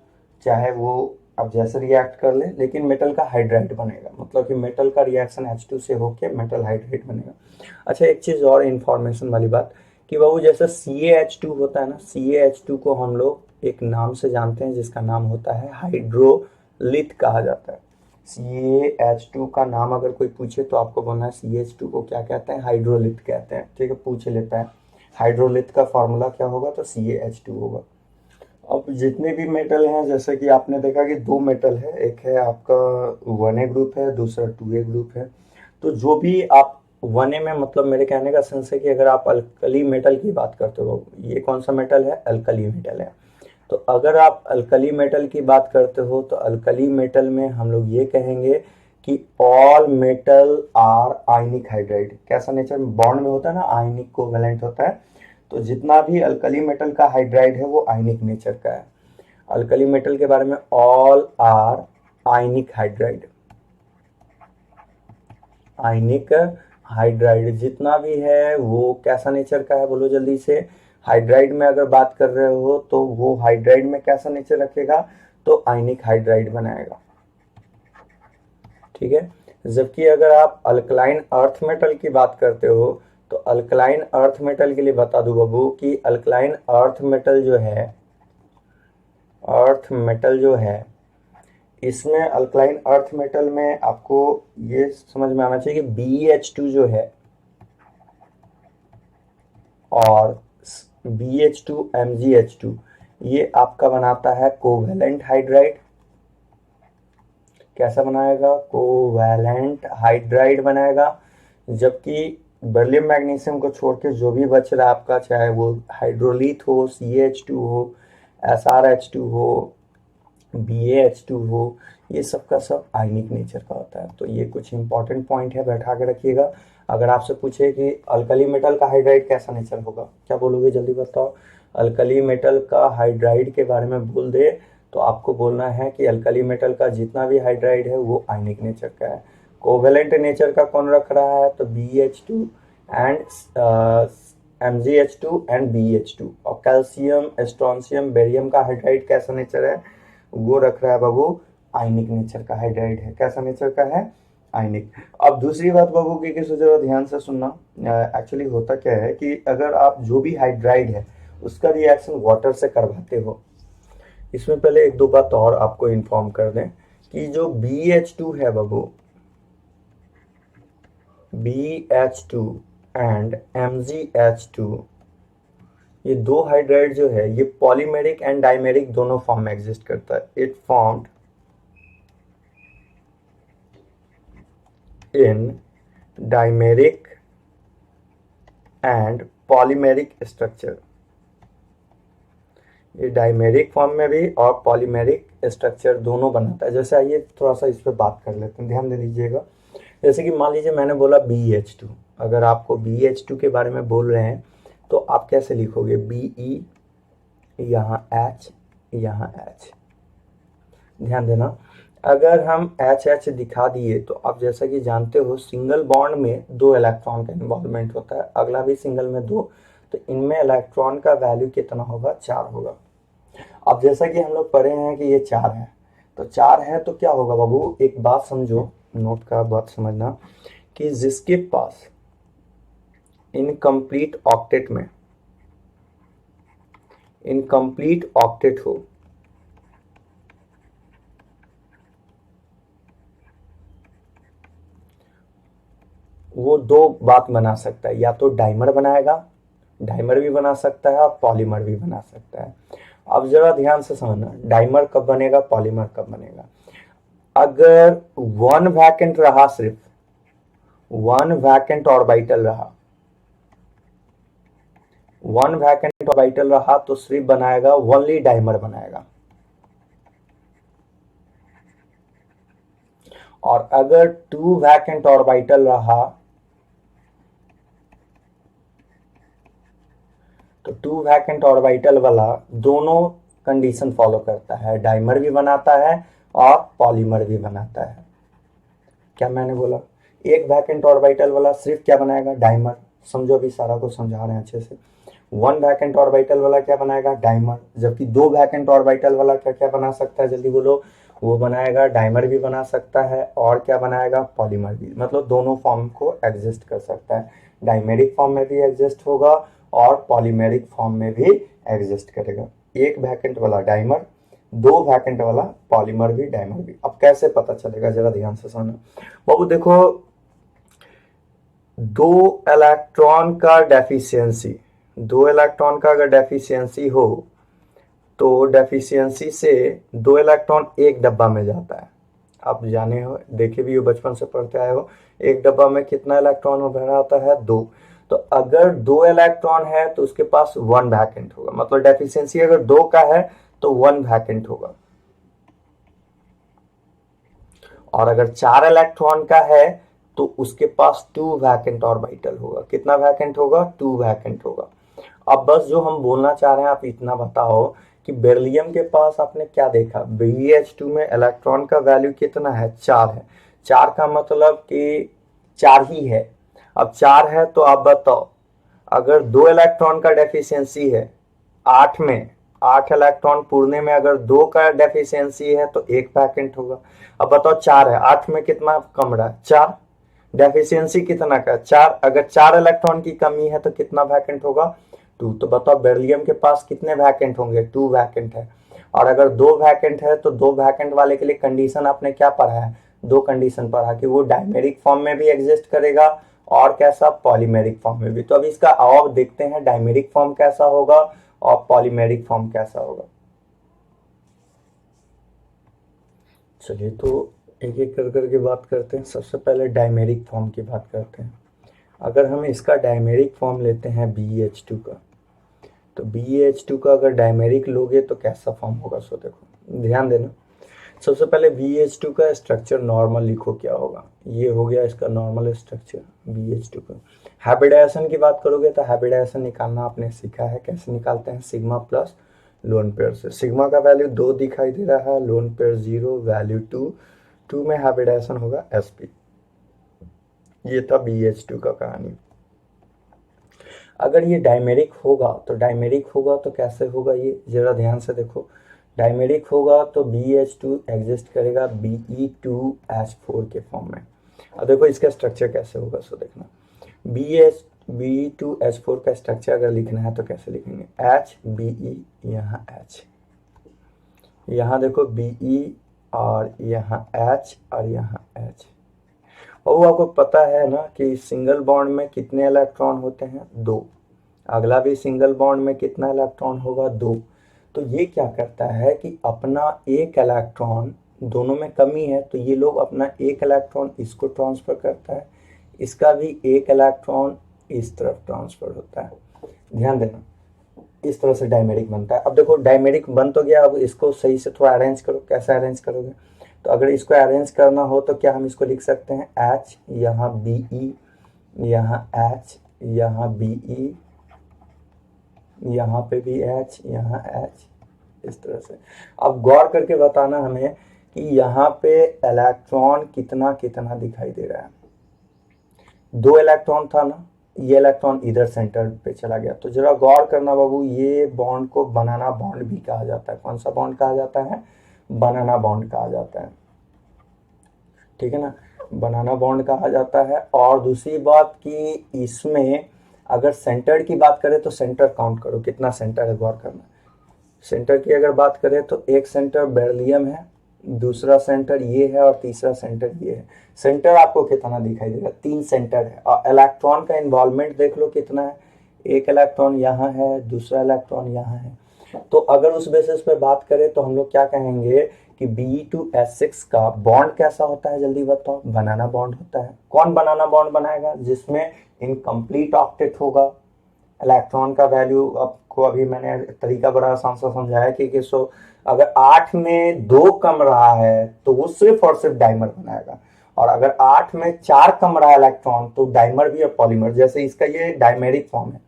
चाहे वो अब जैसे रिएक्ट कर ले, लेकिन मेटल का हाइड्राइड बनेगा, मतलब कि मेटल का रिएक्शन H2 से होके मेटल हाइड्राइड बनेगा। अच्छा, एक चीज और इंफॉर्मेशन वाली बात कि बाबू जैसे CaH2 होता है ना, CaH2 को हम लोग एक नाम से जानते हैं जिसका नाम होता है हाइड्रोलिथ कहा जाता है। CaH2 का नाम अगर कोई पूछे तो आपको बोलना है CH2 को क्या कहते हैं, हाइड्रोलिथ कहते हैं। ठीक है, पूछ लेता है हाइड्रोलिथ का फॉर्मूला क्या होगा, तो CaH2 होगा। अब जितने भी मेटल हैं, जैसे कि आपने देखा कि दो मेटल है, एक है आपका 1A ग्रुप है, दूसरा 2A ग्रुप है। तो जो भी आप 1A में, मतलब मेरे कहने का सेंस है कि अगर आप अल्कली मेटल की बात करते हो, ये कौन सा मेटल है, अल्कली मेटल है। तो अगर आप अल्कली मेटल की बात करते हो तो अल्कली मेटल में हम लोग ये कहेंगे कि all metal are ionic hydride. कैसा नेचर, बॉन्ड में होता है ना, आयनिक कोवेलेंट होता है। तो जितना भी अल्कली मेटल का हाइड्राइड है वो आयनिक नेचर का है। अल्कली मेटल के बारे में, all are ionic hydride, ionic hydride जितना भी है वो कैसा नेचर का है, बोलो जल्दी से। हाइड्राइड में अगर बात कर रहे हो तो वो हाइड्राइड में कैसा नेचर रखेगा, तो आयनिक हाइड्राइड बनाएगा। ठीक है, जबकि अगर आप अल्कलाइन अर्थ मेटल की बात करते हो तो अल्कलाइन अर्थ मेटल के लिए बता दूं बाबू कि अल्कलाइन अर्थ मेटल जो है, अर्थ मेटल जो है, इसमें अल्कलाइन अर्थ मेटल में आपको ये समझ में आना चाहिए कि BH2 जो है और BH2 MgH2 ये आपका बनाता है कोवेलेंट हाइड्राइड। कैसा बनाएगा, कोवेलेंट हाइड्राइड बनाएगा। जबकि बेरिलियम मैग्नीशियम को छोड़ के जो भी बच रहा है आपका, चाहे वो हाइड्रोलिथ हो, CH2 हो, SrH2 हो, BaH2 हो, ये सब का सब आयनिक नेचर का होता है। तो ये कुछ इंपॉर्टेंट पॉइंट है, बैठा के रखिएगा। अगर आपसे पूछे कि अल्कली मेटल का हाइड्राइड कैसा नेचर होगा, क्या बोलोगे, जल्दी बताओ। अल्कली मेटल का हाइड्राइड के बारे में बोल दे तो आपको बोलना है कि अल्कली मेटल का जितना भी हाइड्राइड है वो आयनिक नेचर का है। कोवेलेंट नेचर का कौन रख रहा है, तो BH2 and MgH2 and BH2। और कैल्शियम, स्ट्रोंशियम, बेरियम का हाइड्राइड कैसा नेचर है, वो रख रहा है बाबू आयनिक नेचर का हाइड्राइड है। कैसा नेचर का है, आयनिक। अब दूसरी बात बाबू की जरा ध्यान से सुनना। एक्चुअली होता क्या है कि अगर आप जो भी हाइड्राइड है उसका रिएक्शन वाटर से करवाते हो, इसमें पहले एक दो बात और आपको इन्फॉर्म कर दें कि जो BH2 है बाबू, BH2 एंड MgH2, ये दो हाइड्राइड जो है ये पॉलीमेरिक एंड डाइमेरिक दोनों फॉर्म में एग्जिस्ट करता है। It formed in dimeric and polymeric structure. ये डाइमेरिक फॉर्म में भी और पॉलीमेरिक स्ट्रक्चर दोनों बनाता है। जैसे आइए थोड़ा सा इस पर बात कर लेते हैं, ध्यान दे दीजिएगा। जैसे कि मान लीजिए मैंने बोला BH2, अगर आपको BH2 के बारे में बोल रहे हैं तो आप कैसे लिखोगे, BE, यहाँ H, यहाँ H। ध्यान देना, अगर हम HH दिखा दिए तो आप जैसा कि जानते हो सिंगल बॉन्ड में 2 इलेक्ट्रॉन का इन्वॉल्वमेंट होता है, अगला भी सिंगल में 2, तो इनमें इलेक्ट्रॉन का वैल्यू कितना होगा, 4 होगा। अब जैसा कि हम लोग पढ़े हैं कि ये 4 है, तो 4 है तो क्या होगा बाबू, एक बात समझो, नोट का बात समझना कि जिसके पास इनकम्प्लीट ऑक्टेट में इनकम्प्लीट ऑक्टेट हो, वो दो बात बना सकता है, या तो डाइमर बनाएगा, डाइमर भी बना सकता है और पॉलीमर भी बना सकता है। अब जरा ध्यान से समझना, डाइमर कब बनेगा, पॉलीमर कब बनेगा। अगर वन वैकेंट रहा, सिर्फ वन वैकेंट ऑर्बिटल रहा, वन वैकेंट ऑर्बिटल रहा तो सिर्फ बनाएगा ओनली डाइमर बनाएगा। और अगर टू वैकेंट ऑर्बिटल रहा तो टू वैकेंट ऑर्बिटल वाला दोनों कंडीशन फॉलो करता है, डाइमर भी बनाता है और पॉलीमर भी बनाता है। क्या मैंने बोला, एक वैकेंट ऑर्बिटल वाला सिर्फ क्या बनाएगा, डाइमर। समझो, अभी सारा को समझा रहे हैं अच्छे से। वन वैकेंट ऑर्बिटल वाला क्या बनाएगा, डाइमर। जबकि दो वैकेंट ऑर्बिटल वाला क्या क्या बना सकता है, जल्दी बोलो, वो बनाएगा डाइमर भी बना सकता है और क्या बनाएगा, पॉलीमर भी। मतलब दोनों फॉर्म को एग्जिस्ट कर सकता है, डाइमेरिक फॉर्म में भी एग्जिस्ट होगा और पॉलीमेरिक फॉर्म में भी एग्जिस्ट करेगा। एक वैकेंट वाला डाइमर, दो वैकेंट वाला पॉलीमर भी, डाइमर भी। अब कैसे पता चलेगा, जरा ध्यान से सुनना बाबू। देखो, दो इलेक्ट्रॉन का डेफिशिएंसी, दो इलेक्ट्रॉन का अगर डेफिशिएंसी हो तो डेफिशिएंसी से दो इलेक्ट्रॉन एक डब्बा में जाता है। आप जाने हो, देखे भी हो, बचपन से पढ़ते आए हो, एक डब्बा में कितना इलेक्ट्रॉन भरा होता है, 2। तो अगर 2 इलेक्ट्रॉन है तो उसके पास 1 वैकेंट होगा, मतलब डेफिशिएंसी अगर 2 का है तो 1 वैकेंट होगा। और अगर 4 इलेक्ट्रॉन का है तो उसके पास 2 वैकेंट ऑर्बिटल होगा। कितना वैकेंट होगा, 2 वैकेंट होगा। अब बस जो हम बोलना चाह रहे हैं आप इतना बताओ कि बेरिलियम के पास आपने क्या देखा, BH2 में इलेक्ट्रॉन का वैल्यू कितना है, 4 है। 4 का मतलब कि 4 ही है। अब 4 है तो आप बताओ, अगर 2 इलेक्ट्रॉन का डेफिशिएंसी है 8 में, 8 इलेक्ट्रॉन पूर्णे में अगर 2 का डेफिशिएंसी है तो 1 वैकेंट होगा। अब बताओ 4 है, 8 में कितना कम रहा है, 4। डेफिशिएंसी कितना का, 4। अगर 4 इलेक्ट्रॉन की कमी है तो कितना वैकेंट होगा, 2। तो बताओ बेरिलियम के पास कितने वैकेंट होंगे, 2 वैकेंट है। और अगर 2 वैकेंट है तो 2 वैकेंट वाले के लिए कंडीशन आपने क्या पढ़ा है, 2 कंडीशन पढ़ा कि वो डाइमेरिक फॉर्म में भी एग्जिस्ट करेगा और कैसा, पॉलीमेरिक फॉर्म में भी। तो अब इसका और देखते हैं डाइमेरिक फॉर्म कैसा होगा और पॉलीमेरिक फॉर्म कैसा होगा। चलिए तो एक एक कर करके बात करते हैं। सबसे पहले डाइमेरिक फॉर्म की बात करते हैं। अगर हम इसका डाइमेरिक फॉर्म लेते हैं BH2 का, तो BH2 का अगर डाइमेरिक लोगे तो कैसा फॉर्म होगा, सो देखो ध्यान देना। सबसे पहले BH2 का स्ट्रक्चर नॉर्मल लिखो, क्या होगा, ये हो गया इसका नॉर्मल स्ट्रक्चर BH2 का। हाइब्रिडाइजेशन की बात करोगे तो हाइब्रिडाइजेशन निकालना आपने सीखा है, कैसे निकालते हैं, सिग्मा प्लस लोन पेयर से। सिग्मा का वैल्यू 2 दिखाई दे रहा है, लोन पेयर 0, वैल्यू 2, 2 में हाइब्रिडाइजेशन होगा sp। ये था BH2 का कहानी। अगर ये डायमेरिक होगा तो कैसे होगा, ये जरा ध्यान से देखो। डायमेरिक होगा तो BH2 एग्जिस्ट करेगा Be2H4 के फॉर्म में। अब देखो इसका स्ट्रक्चर कैसे होगा, सो देखना। Be2H4 का स्ट्रक्चर अगर लिखना है तो कैसे लिखेंगे, HBe, यहाँ H, यहाँ देखो Be और यहाँ H और यहाँ H। और वो आपको पता है ना कि सिंगल बॉन्ड में कितने इलेक्ट्रॉन होते हैं, 2। अगला भी सिंगल बॉन्ड में कितना इलेक्ट्रॉन होगा, 2। तो ये क्या करता है कि अपना एक इलेक्ट्रॉन, दोनों में कमी है तो ये लोग अपना एक इलेक्ट्रॉन इसको ट्रांसफर करता है, इसका भी एक इलेक्ट्रॉन इस तरफ ट्रांसफर होता है। ध्यान देना, इस तरह से डायमेरिक बनता है। अब देखो डायमेरिक बन तो गया, अब इसको सही से थोड़ा अरेंज करो। कैसे अरेंज करोगे, तो अगर इसको अरेंज करना हो तो क्या हम इसको लिख सकते हैं, H, यहाँ Be, यहाँ H, यहाँ Be, यहाँ पे भी H, यहाँ H, इस तरह से। अब गौर करके बताना हमें कि यहाँ पे इलेक्ट्रॉन कितना कितना दिखाई दे रहा है। 2 इलेक्ट्रॉन था ना, ये इलेक्ट्रॉन इधर सेंटर पे चला गया। तो जरा गौर करना बाबू, ये बॉन्ड को बनाना बॉन्ड भी कहा जाता है। कौन सा बॉन्ड कहा जाता है, बनाना बॉन्ड कहा जाता है, ठीक है ना, बनाना बॉन्ड कहा जाता है। और दूसरी बात कि इसमें अगर सेंटर की बात करें तो सेंटर काउंट करो, कितना सेंटर है, गौर करना। सेंटर की अगर बात करें तो एक सेंटर बेरिलियम है, दूसरा सेंटर ये है और तीसरा सेंटर ये है। सेंटर आपको कितना दिखाई देगा, 3 सेंटर है। और इलेक्ट्रॉन का इन्वॉल्वमेंट देख लो कितना है, एक इलेक्ट्रॉन यहाँ है, दूसरा इलेक्ट्रॉन यहाँ है। तो अगर उस बेसिस पे बात करें तो हम लोग क्या कहेंगे कि Be2H6 का बॉन्ड कैसा होता है, जल्दी बताओ, बनाना बॉन्ड होता है। कौन बनाना बॉन्ड बनाएगा, जिसमें इनकम्प्लीट ऑक्टेट होगा। इलेक्ट्रॉन का वैल्यू आपको अभी मैंने तरीका बड़ा आसान सा समझाया कि सो अगर 8 में 2 कम रहा है तो वो सिर्फ और सिर्फ डाइमर बनाएगा, और अगर 8 में 4 कम रहा है इलेक्ट्रॉन तो डाइमर भी और पॉलीमर, जैसे इसका ये डायमेरिक फॉर्म है।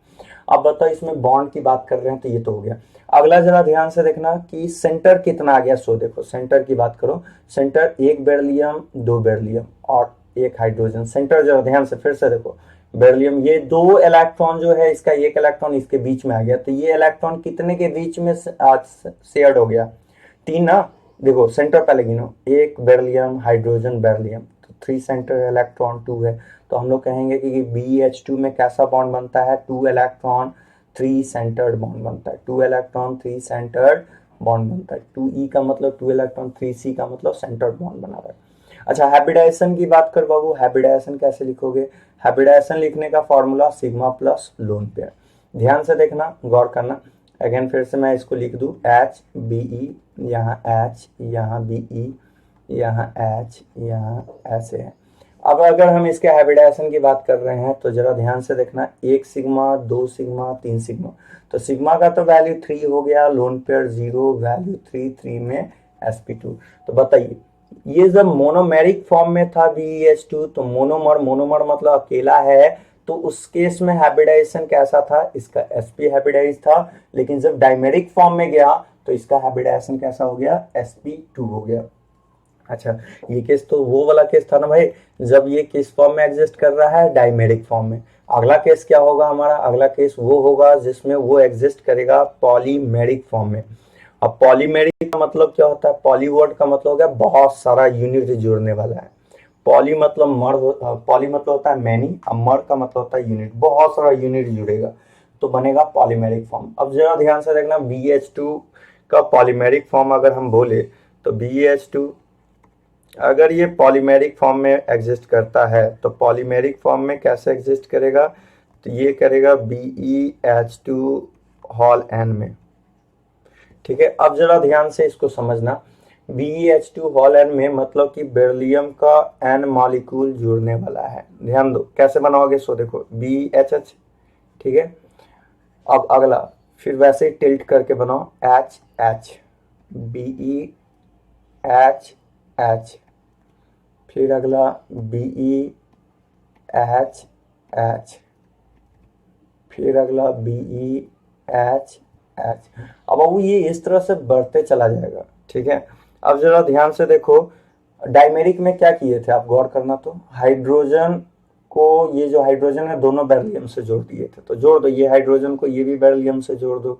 अब बताओ इसमें बॉन्ड की बात कर रहे हैं तो ये तो हो गया। अगला जरा ध्यान से देखना कि सेंटर कितना आ गया। सो देखो सेंटर की बात करो, सेंटर 1 बेरिलियम, 2 बेरिलियम और 1 हाइड्रोजन। सेंटर जरा ध्यान से फिर से देखो, बेरिलियम, ये 2 इलेक्ट्रॉन जो है, इसका 1 इलेक्ट्रॉन इसके बीच में आ गया, तो ये इलेक्ट्रॉन कितने के बीच में शेयर्ड हो गया, 3 ना। देखो सेंटर पहले गिनो, 1 बेरिलियम, हाइड्रोजन, बेरिलियम, तो 3 सेंटर, इलेक्ट्रॉन 2 है। तो हम लोग कहेंगे कि BH2 में कैसा बॉन्ड बनता है, 2 इलेक्ट्रॉन 3 सेंटर्ड बॉन्ड बनता है। 2 इलेक्ट्रॉन 3 सेंटर्ड बॉन्ड बनता है। 2E का मतलब 2 इलेक्ट्रॉन, 3C का मतलब सेंटर्ड बॉन्ड बना रहा है। अच्छा, हाइब्रिडाइजेशन की बात कर बाबू, हाइब्रिडाइजेशन कैसे लिखोगे, हाइब्रिडाइजेशन लिखने का formula sigma plus lone pair. ध्यान से देखना, गौर करना। अगेन फिर से मैं इसको लिख दूं, HBe, यहाँ H, यहाँ Be, यहाँ H, यहाँ ऐसे है। अब अगर हम इसके हाइब्रिडाइजेशन की बात कर रहे हैं तो जरा ध्यान से देखना, 1 सिग्मा, 2 सिग्मा, 3 सिग्मा। तो सिग्मा का तो वैल्यू 3 हो गया, लोन पेयर 0, वैल्यू 3, 3 में sp2। तो बताइए, ये जब मोनोमेरिक फॉर्म में था BH2, तो मोनोमर, मोनोमर मतलब अकेला है, तो उस केस में हाइब्रिडाइजेशन कैसा था, इसका sp हाइब्रिडाइज था। लेकिन जब डायमेरिक फॉर्म में गया तो इसका हाइब्रिडाइजेशन कैसा हो गया, sp2 हो गया। अच्छा, ये केस तो वो वाला केस था ना भाई, जब ये किस फॉर्म में एग्जिस्ट कर रहा है, डायमेरिक फॉर्म में। अगला केस क्या होगा हमारा, अगला केस वो होगा जिसमें वो एग्जिस्ट करेगा पॉलीमेरिक फॉर्म में। अब पॉलीमेरिक का मतलब क्या होता है, पॉली वर्ड का मतलब हो गया बहुत सारा यूनिट जोड़ने वाला है। पॉली मतलब पॉली मतलब होता है मैनी, अब मर का मतलब होता है यूनिट, बहुत सारा यूनिट जुड़ेगा तो बनेगा पॉलीमेरिक फॉर्म। अब जरा ध्यान से देखना, BH2 का पॉलीमेरिक फॉर्म अगर हम बोले तो BH2 अगर ये पॉलीमेरिक फॉर्म में एग्जिस्ट करता है तो पॉलीमेरिक फॉर्म में कैसे एग्जिस्ट करेगा, तो ये करेगा BeH2 होल n में, ठीक है। अब जरा ध्यान से इसको समझना, BeH2 होल n में मतलब कि बेरिलियम का n मॉलिक्यूल जुड़ने वाला है। ध्यान दो कैसे बनाओगे, सो देखो BHH, ठीक है। अब अगला फिर वैसे ही टिल्ट करके बनाओ, HH, BeHH, फिर अगला BeHH, फिर अगला BeHH। अब वो ये इस तरह से बढ़ते चला जाएगा, ठीक है। अब जरा ध्यान से देखो, डायमेरिक में क्या किए थे आप, गौर करना, तो हाइड्रोजन को ये जो हाइड्रोजन है दोनों बेरिलियम से जोड़ दिए थे, तो जोड़ दो, ये हाइड्रोजन को ये भी बेरिलियम से जोड़ दो,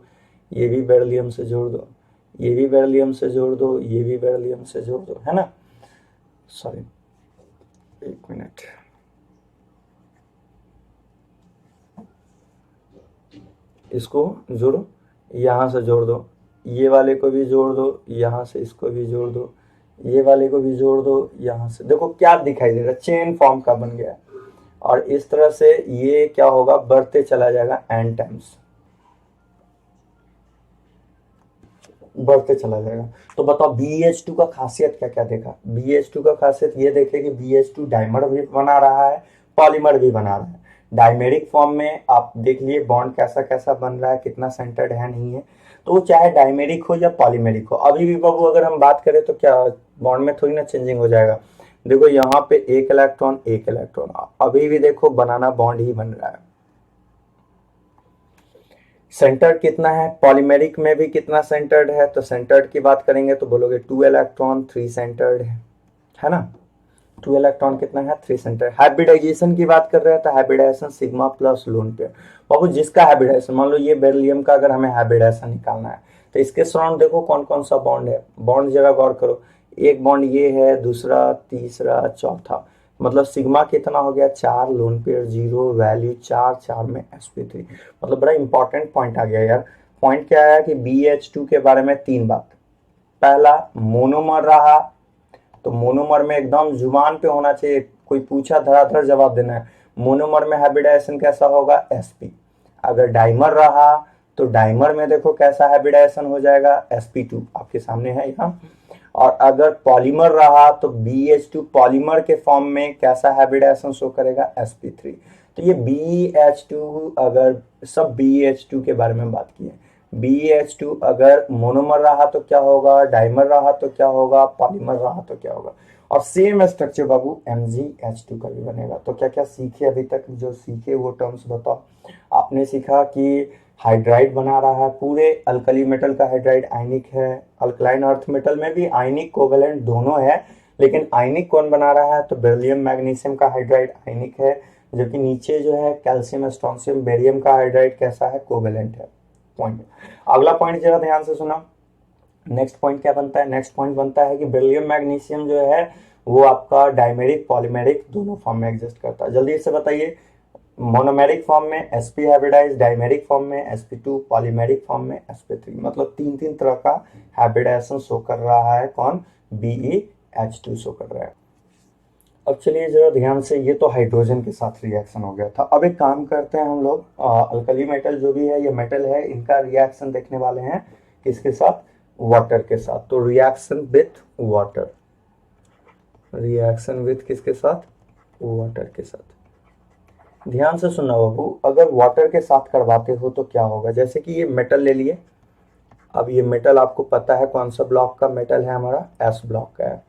ये भी बेरिलियम से जोड़ दो, ये भी बेरिलियम से जोड़ दो, ये भी बेरिलियम से जोड़ दो, है ना। सॉरी, एक मिनट, इसको जोड़ो, यहाँ से जोड़ दो, ये वाले को भी जोड़ दो, यहाँ से इसको भी जोड़ दो, ये वाले को भी जोड़ दो, यहाँ से, देखो क्या दिखाई दे रहा है, चेन फॉर्म का बन गया। और इस तरह से ये क्या होगा, बढ़ते चला जाएगा एन टाइम्स, बढ़ते चला जाएगा। तो बताओ BH2 का खासियत क्या क्या देखा। BH2 का खासियत ये देखे कि BH2 डाइमर भी बना रहा है, पॉलीमर भी बना रहा है। डाइमेरिक फॉर्म में आप देख लिए बॉन्ड कैसा कैसा बन रहा है, कितना सेंटर्ड है नहीं है, तो वो चाहे डाइमेरिक हो या पॉलीमेरिक हो। अभी भी बाबू अगर हम बात करें तो क्या बॉन्ड में थोड़ी ना चेंजिंग हो जाएगा। देखो यहाँ पे एक इलेक्ट्रॉन एक इलेक्ट्रॉन, अभी भी देखो बनाना बॉन्ड ही बन रहा है। सेंटर्ड कितना है, पॉलीमेरिक में भी कितना सेंटर्ड है, तो सेंटर्ड की बात करेंगे तो बोलोगे 2 इलेक्ट्रॉन 3 सेंटर्ड है ना। 2 इलेक्ट्रॉन कितना है, 3 सेंटर। हाइब्रिडाइजेशन की बात कर रहे हैं तो hybridization sigma plus lone pair. बाबू जिसका हाइब्रिडाइजेशन, मान लो ये बेरिलियम का अगर हमें हाइब्रिडाइजेशन निकालना है तो इसके सराउंड देखो कौन कौन सा बॉन्ड है, बॉन्ड जरा गौर करो, एक बॉन्ड ये है, दूसरा, तीसरा, चौथा, मतलब सिग्मा कितना हो गया 4, लोन पेयर 0, वैल्यू 4, 4 में sp3। मतलब बड़ा इंपॉर्टेंट पॉइंट आ गया यार। पॉइंट क्या है कि BH2 के बारे में 3 बात। पहला, मोनोमर रहा तो मोनोमर में एकदम जुबान पे होना चाहिए, कोई पूछा धड़ाधड़ जवाब देना है। मोनोमर में हाइब्रिडाइजेशन कैसा होगा, sp। अगर डाइमर रहा तो डाइमर में देखो कैसा हाइब्रिडाइजेशन हो जाएगा, sp2 आपके सामने है यहाँ। और अगर पॉलीमर रहा तो BH2 पॉलीमर के फॉर्म में कैसा हाइब्रिडाइजेशन शो करेगा, sp3। तो ये BH2, अगर सब BH2 के बारे में बात की है। BH2 अगर मोनोमर रहा तो क्या होगा, डाइमर रहा तो क्या होगा, पॉलीमर रहा तो क्या होगा। और सेम स्ट्रक्चर बाबू MgH2 का भी बनेगा। तो क्या क्या सीखे अभी तक, जो सीखे वो टर्म्स बताओ। आपने सीखा कि हाइड्राइड बना रहा है, पूरे अल्कली मेटल का हाइड्राइड आयनिक है, अल्कलाइन अर्थ मेटल में भी आयनिक कोवेलेंट दोनों है, लेकिन आयनिक कौन बना रहा है, तो बेरिलियम मैग्नीशियम का हाइड्राइड आयनिक है, जबकि नीचे जो है कैल्शियम स्ट्रोंशियम बेरियम का हाइड्राइड कैसा है, कोवेलेंट है। पॉइंट, अगला पॉइंट जरा ध्यान से सुना। नेक्स्ट पॉइंट क्या बनता है, नेक्स्ट पॉइंट बनता है कि बेरिलियम मैग्नीशियम जो है वो आपका डाइमेरिक पॉलीमेरिक दोनों फॉर्म में एग्जिस्ट करता है। जल्दी से बताइए, मोनोमेरिक फॉर्म में sp हाइब्रिडाइज, डाइमेरिक फॉर्म में sp2, पॉलीमेरिक फॉर्म में sp3। मतलब तीन तीन तरह का हाइब्रिडाइजेशन शो कर रहा है, कौन, BeH2 शो कर रहा है। अब चलिए जरा ध्यान से, ये तो हाइड्रोजन के साथ रिएक्शन हो गया था। अब एक काम करते हैं हम लोग, अल्कली मेटल जो भी है, ये मेटल है, इनका रिएक्शन देखने वाले हैं किसके साथ, वाटर के साथ। तो reaction with water, reaction with किसके साथ, वाटर के साथ। ध्यान से सुनना बाबू, अगर वाटर के साथ करवाते हो तो क्या होगा। जैसे कि ये मेटल ले लिए, अब ये मेटल आपको पता है कौन सा ब्लॉक का मेटल है, हमारा S ब्लॉक का है।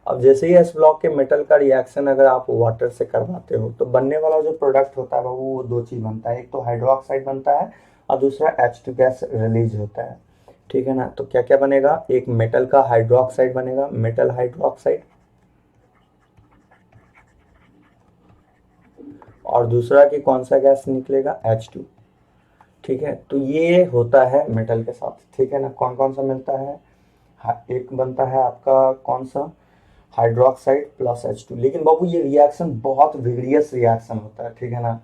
अब जैसे ही S ब्लॉक के मेटल का रिएक्शन अगर आप वाटर से करवाते हो तो बनने वाला जो प्रोडक्ट होता है वो दो चीज बनता है, एक तो हाइड्रोक्साइड बनता है और दूसरा H2 गैस रिलीज होता है, ठीक है ना। तो क्या क्या बनेगा, एक मेटल का हाइड्रोक्साइड बनेगा, मेटल हाइड्रोक्साइड, और दूसरा कि कौन सा गैस निकलेगा, H2, ठीक है। तो ये होता है मेटल के साथ, ठीक है ना। कौन कौन सा मिलता है, एक बनता है आपका कौन सा, हाइड्रोक्साइड प्लस H2। लेकिन बाबू ये रिएक्शन बहुत विग्रियस रिएक्शन होता है, ठीक है ना।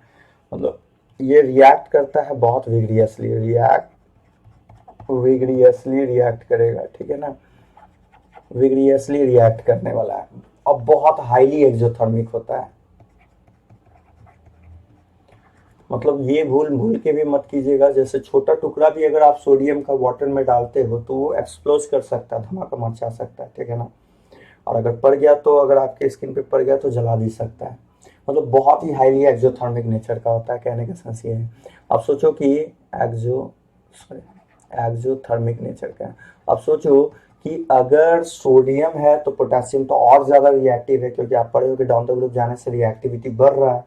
मतलब ये रिएक्ट करता है बहुत विग्रियसली, विग्रियसली रिएक्ट करेगा, ठीक है ना, विग्रियसली रिएक्ट करने वाला है, और बहुत हाईली एक्सोथर्मिक होता है। मतलब ये भूल भूल के भी मत कीजिएगा, जैसे छोटा टुकड़ा भी अगर आप सोडियम का वाटर में डालते हो तो वो एक्सप्लोज कर सकता है, धमाका मचा सकता है, ठीक है ना। और अगर पड़ गया तो, अगर आपके स्किन पे पड़ गया तो जला भी सकता है। मतलब बहुत ही हाईली एक्सोथर्मिक नेचर का होता है, कहने का सेंस ये है। अब सोचो कि एक्सोथर्मिक नेचर का है। अब सोचो कि अगर सोडियम है तो पोटेशियम तो और ज्यादा रिएक्टिव है, क्योंकि आप पढ़े हो कि डाउन द ग्रुप जाने से रिएक्टिविटी बढ़ रहा है।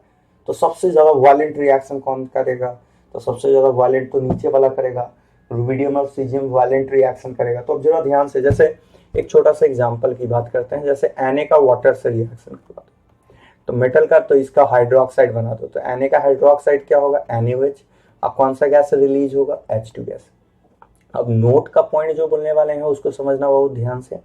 तो सबसे ज्यादा वायलेंट रिएक्शन कौन करेगा, तो सबसे ज्यादा वायलेंट तो नीचे वाला करेगा, रुबिडियम और सीजियम वायलेंट रिएक्शन करेगा। तो अब जरा ध्यान से, जैसे एक छोटा सा एग्जांपल की बात करते हैं, जैसे Na का वाटर से रिएक्शन करवा दो, तो मेटल का तो इसका हाइड्रोक्साइड बना दो, तो Na का हाइड्रोक्साइड क्या होगा, NaOH। अब कौन सा गैस रिलीज होगा, H2 गैस। अब नोट का पॉइंट जो बोलने वाले हैं उसको समझना बहुत ध्यान से।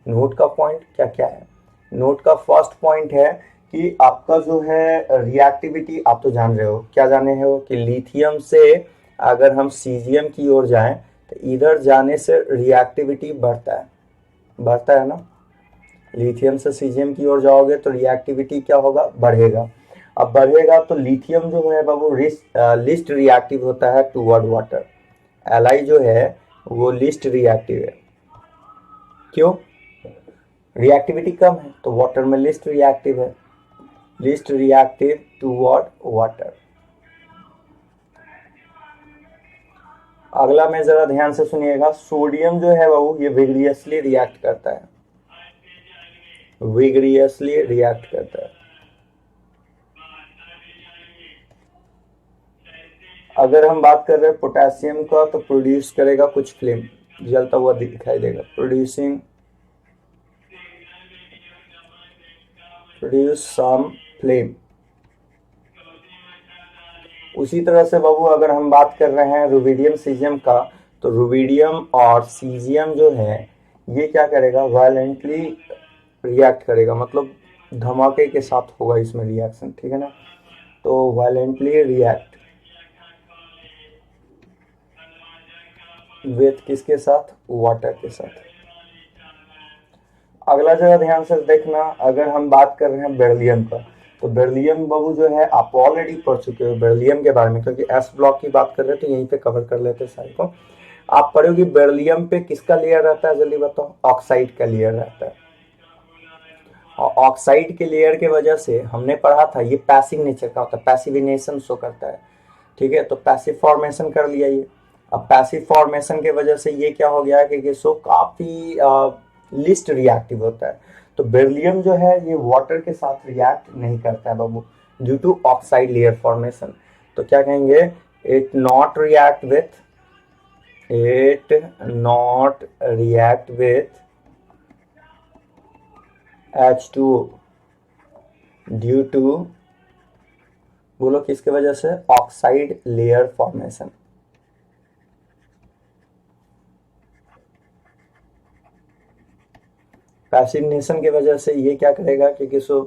नोट का पॉइंट क्या क्या है। नोट का फर्स्ट पॉइंट है कि आपका जो है रिएक्टिविटी, आप तो जान रहे हो, क्या जाने हो कि लिथियम से अगर हम सीजियम की ओर जाएं तो इधर जाने से रिएक्टिविटी बढ़ता है ना। लिथियम से सीजियम की ओर जाओगे तो रिएक्टिविटी क्या होगा, बढ़ेगा। अब बढ़ेगा तो लिथियम जो है वो लिस्ट रिएक्टिव होता है टूवर्ड वाटर। Li जो है वो लिस्ट रिएक्टिव है। क्यों, रिएक्टिविटी कम है तो वाटर में लिस्ट रिएक्टिव है, लिस्ट रिएक्टिव टूवर्ड वाटर। अगला में जरा ध्यान से सुनिएगा, सोडियम जो है वो ये विग्रियसली रिएक्ट करता है, विग्रियसली रिएक्ट करता है। अगर हम बात कर रहे हैं पोटेशियम का तो प्रोड्यूस करेगा कुछ फ्लेम, जलता हुआ दिखाई देगा, प्रोड्यूस सम फ्लेम। उसी तरह से बाबू अगर हम बात कर रहे हैं रुबिडियम सीजियम का, तो रुबिडियम और सीजियम जो है ये क्या करेगा, वायलेंटली रिएक्ट करेगा, मतलब धमाके के साथ होगा इसमें रिएक्शन, ठीक है ना। तो वायलेंटली रिएक्ट विथ किसके साथ, वाटर के साथ। अगला जगह ध्यान से देखना, अगर हम बात कर रहे हैं बेरिलियम का, तो बेरिलियम बाबू जो है आप ऑलरेडी पढ़ चुके हो बेरिलियम के बारे में, क्योंकि एस ब्लॉक की बात कर रहे थे, यहीं पे कवर कर लेते हैं सारे को। आप पढ़ोगे बेरिलियम पे किसका लेयर रहता है, जल्दी बताओ, ऑक्साइड का लेयर रहता है। और ऑक्साइड के लेयर के वजह से हमने पढ़ा था ये पैसिव नेचर का होता है, पैसिविनेशन शो करता है, ठीक है। तो पैसिव फॉर्मेशन कर लिया ये। अब पैसिव फॉर्मेशन के वजह से ये क्या हो गया कि सो काफी लिस्ट रिएक्टिव होता है। तो बेरिलियम जो है ये वाटर के साथ रिएक्ट नहीं करता है बाबू, due to oxide layer formation. तो क्या कहेंगे, it not react with H2O due to, बोलो किसके वजह से, ऑक्साइड लेयर फॉर्मेशन। पैसिवनेशन की वजह से ये क्या करेगा कि सो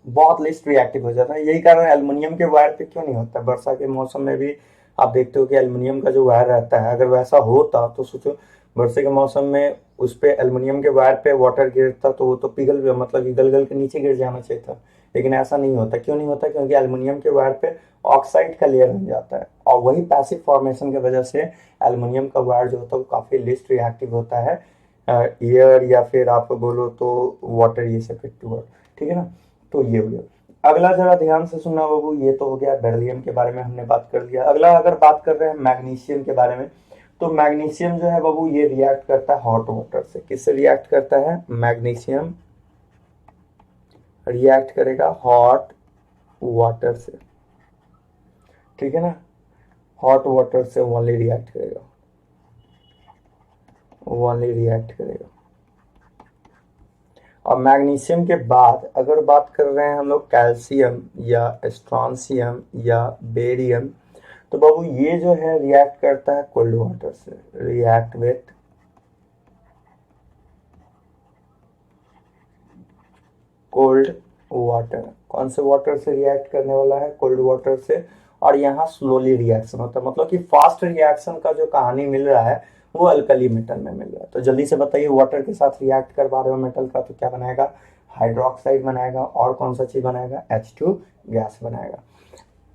बहुत लिस्ट रिएक्टिव हो जाता है। यही कारण एल्युमिनियम के वायर पे क्यों नहीं होता, वर्षा के मौसम में भी आप देखते हो कि एल्युमिनियम का जो वायर रहता है, अगर वैसा होता तो सोचो वर्षा के मौसम में उस पे एल्युमिनियम के वायर पे वाटर गिरता तो वो तो पिघल, मतलब गल के नीचे गिर जाना चाहिए था, लेकिन ऐसा नहीं होता। क्यों नहीं होता, क्योंकि एल्युमिनियम के वायर पे ऑक्साइड का लेयर बन जाता है, और वही पैसिव फॉर्मेशन की वजह से एल्युमिनियम का वायर जो होता है वो काफी लिस्ट रिएक्टिव होता है, एयर या फिर आप बोलो तो वाटर, ये सब टूवर्ड, ठीक है ना। तो ये हो गया। अगला जरा ध्यान से सुनना बाबू, ये तो हो गया बेरिलियम के बारे में हमने बात कर लिया। अगला अगर बात कर रहे हैं मैग्नीशियम के बारे में, तो मैग्नीशियम जो है बाबू ये रिएक्ट करता है हॉट वाटर से। किससे रिएक्ट करता है, मैग्नीशियम रिएक्ट करेगा हॉट वाटर से, ठीक है ना, हॉट वाटर से ओनली रिएक्ट करेगा, ओनली रिएक्ट करेगा। और मैग्नीशियम के बाद अगर बात कर रहे हैं हम लोग कैल्शियम या स्ट्रॉन्शियम या बेरियम, तो बाबू ये जो है रिएक्ट करता है कोल्ड वाटर से, रिएक्ट विथ कोल्ड वाटर। कौन से वाटर से रिएक्ट करने वाला है, कोल्ड वाटर से। और यहाँ स्लोली रिएक्शन होता है, मतलब कि फास्ट रिएक्शन का जो कहानी मिल रहा है वो अल्कली मेटल में मिल रहा है। तो जल्दी से बताइए, वाटर के साथ रिएक्ट करवा रहे हो मेटल का, तो क्या बनाएगा, हाइड्रोक्साइड बनाएगा, और कौन सा चीज बनाएगा, H2 गैस बनाएगा,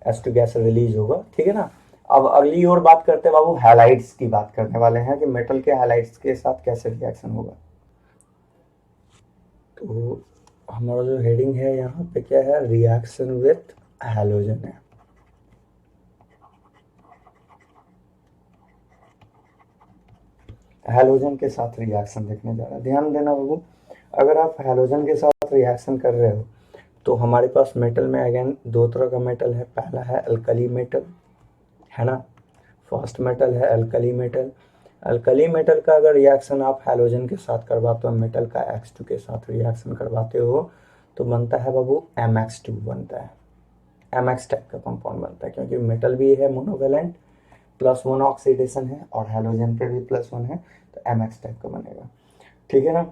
H2 गैस रिलीज होगा, ठीक है ना। अब अगली और बात करते हैं बाबू, हैलाइड्स की बात करने वाले हैं कि मेटल के हैलाइड्स के साथ कैसे रिएक्शन होगा। तो हमारा जो हेडिंग है यहाँ पे क्या है, रिएक्शन विथ हैलोजन है। हैलोजन के साथ रिएक्शन देखने जा रहा है, ध्यान देना बाबू। अगर आप हैलोजन के साथ रिएक्शन कर रहे हो तो हमारे पास मेटल में अगेन दो तरह का मेटल है। पहला है अल्कली मेटल, है ना, फर्स्ट मेटल है अल्कली मेटल। अल्कली मेटल का अगर रिएक्शन आप हैलोजन के साथ करवाते हो, मेटल का H2 के साथ रिएक्शन करवाते हो, तो बनता है बाबू MX2 बनता है, MX टाइप का कंपाउंड बनता है, क्योंकि मेटल भी है मोनोवेलेंट, +1 ऑक्सीडेशन है और हैलोजन पे भी +1 है, तो MX टाइप का बनेगा। ठीक है ना।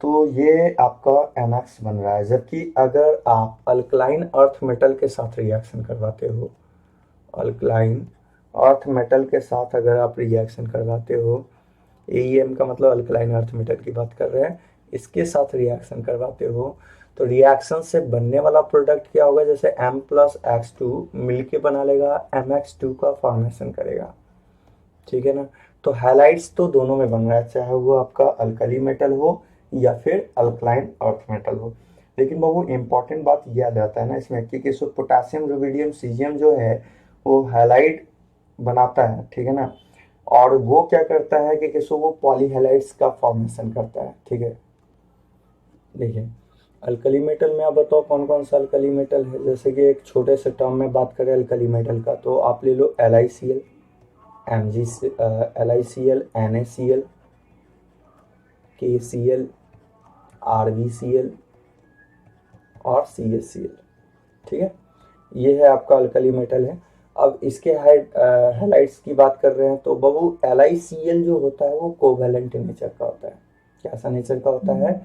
तो ये आपका MX बन रहा है। जबकि अगर आप अल्कलाइन अर्थ मेटल के साथ रिएक्शन करवाते हो, अल्कलाइन अर्थ मेटल के साथ अगर आप रिएक्शन करवाते हो, AEM का मतलब अल्कलाइन अर्थ मेटल की बात कर रहे हैं, इसके साथ रिएक्शन करवाते हो, तो रिएक्शन से बनने वाला प्रोडक्ट क्या होगा, जैसे M+X2 मिलके बना लेगा MX2 का फॉर्मेशन करेगा। ठीक है ना। तो हैलाइड्स तो दोनों में बन रहा है, चाहे वो आपका अल्कली मेटल हो या फिर अल्कलाइन अर्थ मेटल हो। लेकिन वो इम्पॉर्टेंट बात ये याद आता है ना इसमें कि पोटासियम, रुबिडियम, सीजियम जो है वो हैलाइड बनाता है। ठीक है ना। और वो क्या करता है कि वो पॉलीहैलाइड्स का फॉर्मेशन करता है। ठीक है। देखिए अल्कली मेटल में आप बताओ कौन कौन सा अल्कली मेटल है। जैसे कि एक छोटे से टर्म में बात करें अल्कली मेटल का, तो आप ले लो LiCl, LiCl, NaCl, KCl, RbCl और CaCl। ठीक है, ये है आपका अल्कली मेटल है। अब इसके हैलाइड्स की बात कर रहे हैं तो बबू LiCl जो होता है वो कोवैलेंट नेचर का होता है। कैसा नेचर का होता है?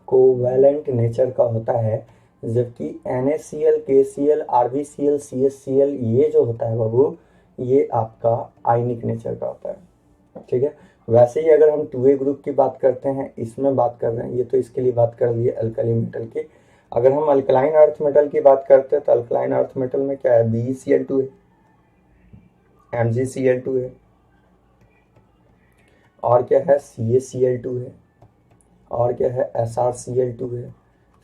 कोवैलेंट नेचर का होता है। जबकि NaCl, KCl, RbCl, CaCl ये जो होता है बाबू, ये आपका आयनिक नेचर का होता है। ठीक है। वैसे ही अगर हम 2A ग्रुप की बात करते हैं, इसमें बात कर रहे हैं, ये तो इसके लिए बात कर लिए अल्कली मेटल की। अगर हम अल्कलाइन अर्थ मेटल की बात करते हैं तो अल्कलाइन अर्थ मेटल में क्या है, BeCl2 है, MgCl2 है, और क्या है, CaCl2 है, और क्या है, SrCl2 है,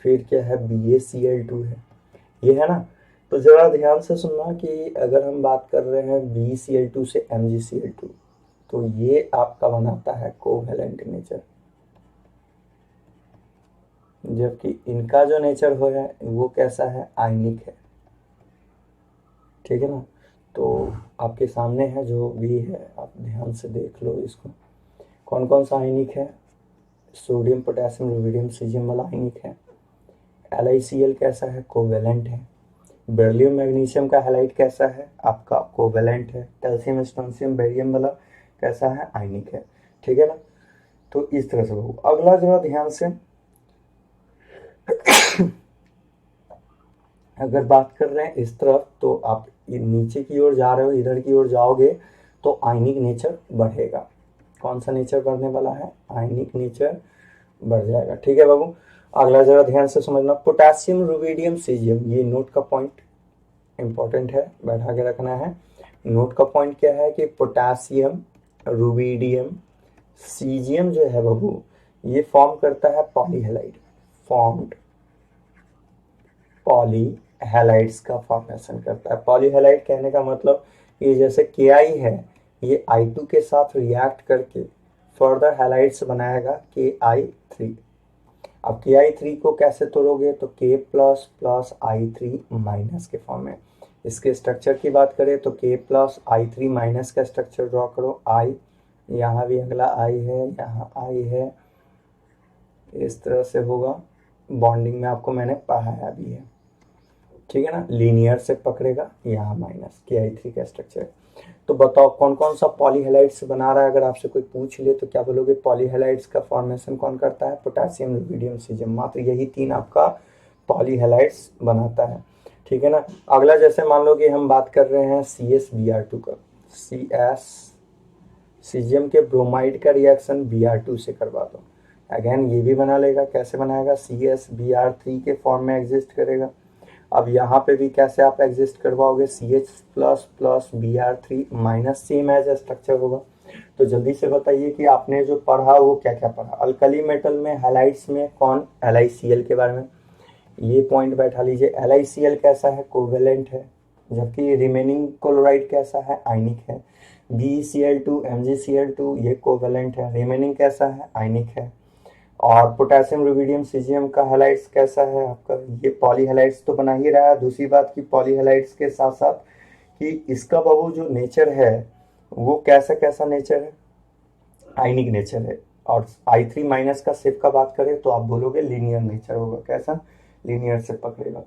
फिर क्या है, BaCl2 है। ये है ना। तो जरा ध्यान से सुनना कि अगर हम बात कर रहे हैं BeCl2 से MgCl2, तो ये आपका बनाता है कोवैलेंट नेचर, जबकि इनका जो नेचर हो है वो कैसा है, आयनिक है। ठीक है ना। तो आपके सामने है जो भी है, आप ध्यान से देख लो इसको, कौन कौन सा आयनिक है। सोडियम, पोटेशियम, रुबिडियम, सीजियम वाला आयनिक है। LiCl कैसा है, कोवैलेंट है। बेरिलियम, मैग्नीशियम का हैलाइड कैसा है, आपका कोवैलेंट है। कैल्शियम, स्ट्रोंशियम, बेरियम वाला कैसा है, आयनिक है। ठीक है ना। तो इस तरह से होगा। अगला जरा ध्यान से अगर बात कर रहे हैं इस तरफ, तो आप नीचे की ओर जा रहे हो, इधर की ओर जाओगे तो आयनिक नेचर बढ़ेगा। कौन सा नेचर बढ़ने वाला है, आयनिक नेचर बढ़ जाएगा। ठीक है बाबू। अगला जरा ध्यान से समझना, पोटेशियम, रुबिडियम, सीजियम, ये नोट का पॉइंट इंपॉर्टेंट है, बैठा के रखना है। नोट का पॉइंट क्या है कि पोटेशियम, रुबिडियम, सीजियम जो है बाबू, ये फॉर्म करता है पॉलीहैलाइड, फॉर्म्ड पॉलीहैलाइड्स का फॉर्मेशन करता है। पॉलीहैलाइड कहने का मतलब ये जैसे Ki है, ये I2 के साथ रिएक्ट करके फर्दर हैलाइड्स बनाएगा Ki3। अब Ki3 को कैसे तोड़ोगे, तो K plus plus I3 minus के फॉर्म में। इसके स्ट्रक्चर की बात करें तो K प्लस I3 माइनस का स्ट्रक्चर ड्रॉ करो। I, यहाँ भी अगला I है, यहाँ I है, इस तरह से होगा। बॉन्डिंग में आपको मैंने पढ़ाया भी है। ठीक है ना। लीनियर से पकड़ेगा, यहाँ माइनस Ki3 का स्ट्रक्चर। तो बताओ कौन कौन सा पॉलीहैलाइड्स बना रहा है। अगर आपसे कोई पूछ ले तो क्या बोलोगे, पॉलीहैलाइड्स का फॉर्मेशन कौन करता है, पोटेशियम, रुबिडियम, सीजियम, मात्र यही तीन आपका पॉलीहैलाइड्स बनाता है। ठीक है ना। अगला जैसे मान लो कि हम बात कर रहे हैं CsBr2 का, CS सीजियम के ब्रोमाइड का रिएक्शन Br2 से करवा दो, अगेन ये भी बना लेगा। कैसे बनाएगा, CsBr3 के फॉर्म में एग्जिस्ट करेगा। अब यहाँ पे भी कैसे आप एग्जिस्ट करवाओगे, CH plus plus Br3 minus, same as structure होगा। तो जल्दी से बताइए कि आपने जो पढ़ा वो क्या क्या पढ़ा। अल्कली मेटल में हैलाइड्स में कौन, LiCl के बारे में, ये पॉइंट बैठा लीजिए। LiCl कैसा है, कोवेलेंट है, जबकि रिमेनिंग क्लोराइड कैसा है, आयनिक है। BeCl2, MgCl2 ये कोवेलेंट है, रिमेनिंग कैसा है, आयनिक है। और पोटेशियम, रुबिडियम, सीजियम का हैलाइड्स कैसा है आपका, ये पॉलीहैलाइड्स तो बना ही रहा है। दूसरी बात की पॉलीहैलाइड्स के साथ साथ कि इसका बाबू जो नेचर है वो कैसा कैसा नेचर है, आयनिक नेचर है। और I3 माइनस का शेप का बात करें तो आप बोलोगे लीनियर नेचर होगा। कैसा, लीनियर से पकड़ेगा।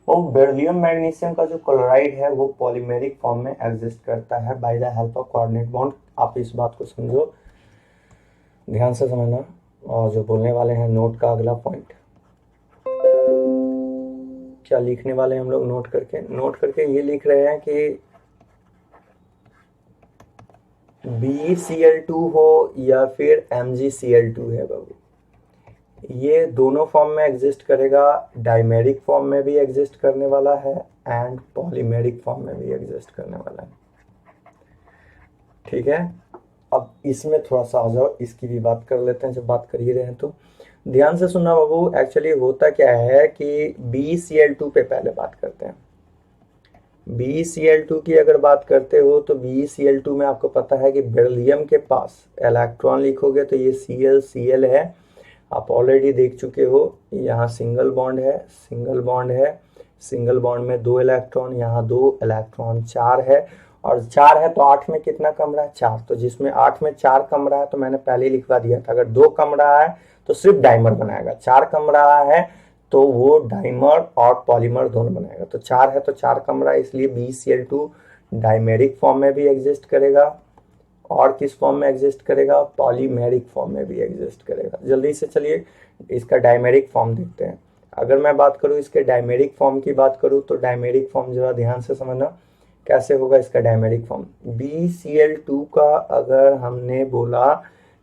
वो बेरिलियम मैग्नीशियम का जो क्लोराइड है वो पॉलीमेरिक फॉर्म में एग्जिस्ट करता है by the help of coordinate bond. आप इस बात को समझो, ध्यान से समझना। और जो बोलने वाले हैं नोट का अगला पॉइंट, क्या लिखने वाले हैं हम लोग नोट करके ये लिख रहे हैं कि BeCl2 हो या फिर MgCl2 है बाबू, ये दोनों फॉर्म में एग्जिस्ट करेगा, डाइमेरिक फॉर्म में भी एग्जिस्ट करने वाला है एंड पॉलीमेरिक फॉर्म में भी एग्जिस्ट करने वाला है। ठीक है, अब इसमें थोड़ा सा आ जाओ, इसकी भी बात कर लेते हैं जब बात कर ही रहे हैं तो। ध्यान से सुनना बाबू, एक्चुअली होता क्या है कि BeCl2 पे पहले बात करते हैं। BeCl2 की अगर बात करते हो तो BeCl2 में आपको पता है कि बेरिलियम के पास इलेक्ट्रॉन लिखोगे तो ये Cl है, आप ऑलरेडी देख चुके हो। यहाँ सिंगल बॉन्ड है, सिंगल बॉन्ड है, सिंगल बॉन्ड में 2 इलेक्ट्रॉन, यहाँ 2 इलेक्ट्रॉन, 4 है। और 4 है तो 8 में कितना कम रहा है? 4। तो जिसमें 8 में 4 कम रहा है तो मैंने पहले ही लिखवा दिया था, अगर 2 कम रहा है तो सिर्फ डाइमर बनाएगा, 4 कम रहा है तो वो डाइमर और पॉलीमर दोनों बनाएगा। तो 4 है तो 4 कम रहा है, इसलिए BeCl2 डाइमेरिक फॉर्म में भी एग्जिस्ट करेगा और किस फॉर्म में एग्जिस्ट करेगा? पॉलीमेरिक फॉर्म में भी एग्जिस्ट करेगा। जल्दी से चलिए इसका डाइमेरिक फॉर्म देखते हैं। अगर मैं बात करूं इसके डाइमेरिक फॉर्म की बात करूं तो डाइमेरिक फॉर्म जरा ध्यान से समझना कैसे होगा इसका डाइमेरिक फॉर्म। BeCl2 का अगर हमने बोला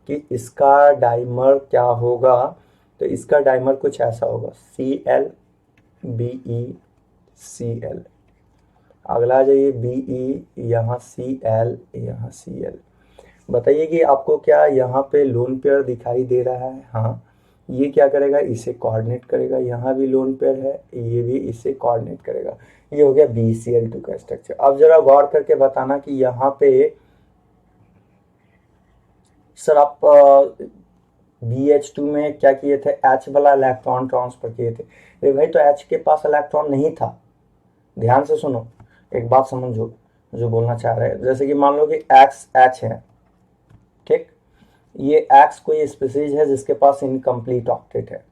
कि इसका डाइमर क्या होगा तो इसका डाइमर कुछ ऐसा होगा, Cl BeCl। अगला आ जाइए Be, यहाँ Cl, यहाँ Cl। बताइए कि आपको क्या यहाँ पे लोन पेयर दिखाई दे रहा है? हाँ, ये क्या करेगा? इसे कोऑर्डिनेट करेगा। यहाँ भी लोन पेयर है, ये भी इसे कोऑर्डिनेट करेगा। ये हो गया BeCl2 का स्ट्रक्चर। अब जरा गौर करके बताना कि यहाँ पे सर आप BH2 में क्या किए थे? H वाला इलेक्ट्रॉन ट्रांसफर किए थे। अरे भाई, तो H के पास इलेक्ट्रॉन नहीं था। ध्यान से सुनो, एक बात समझो जो बोलना चाह रहे हैं। जैसे कि मान लो कि H है, ठीक, ये X कोई स्पीसीज है जिसके पास इनकम्प्लीट ऑक्टेट है।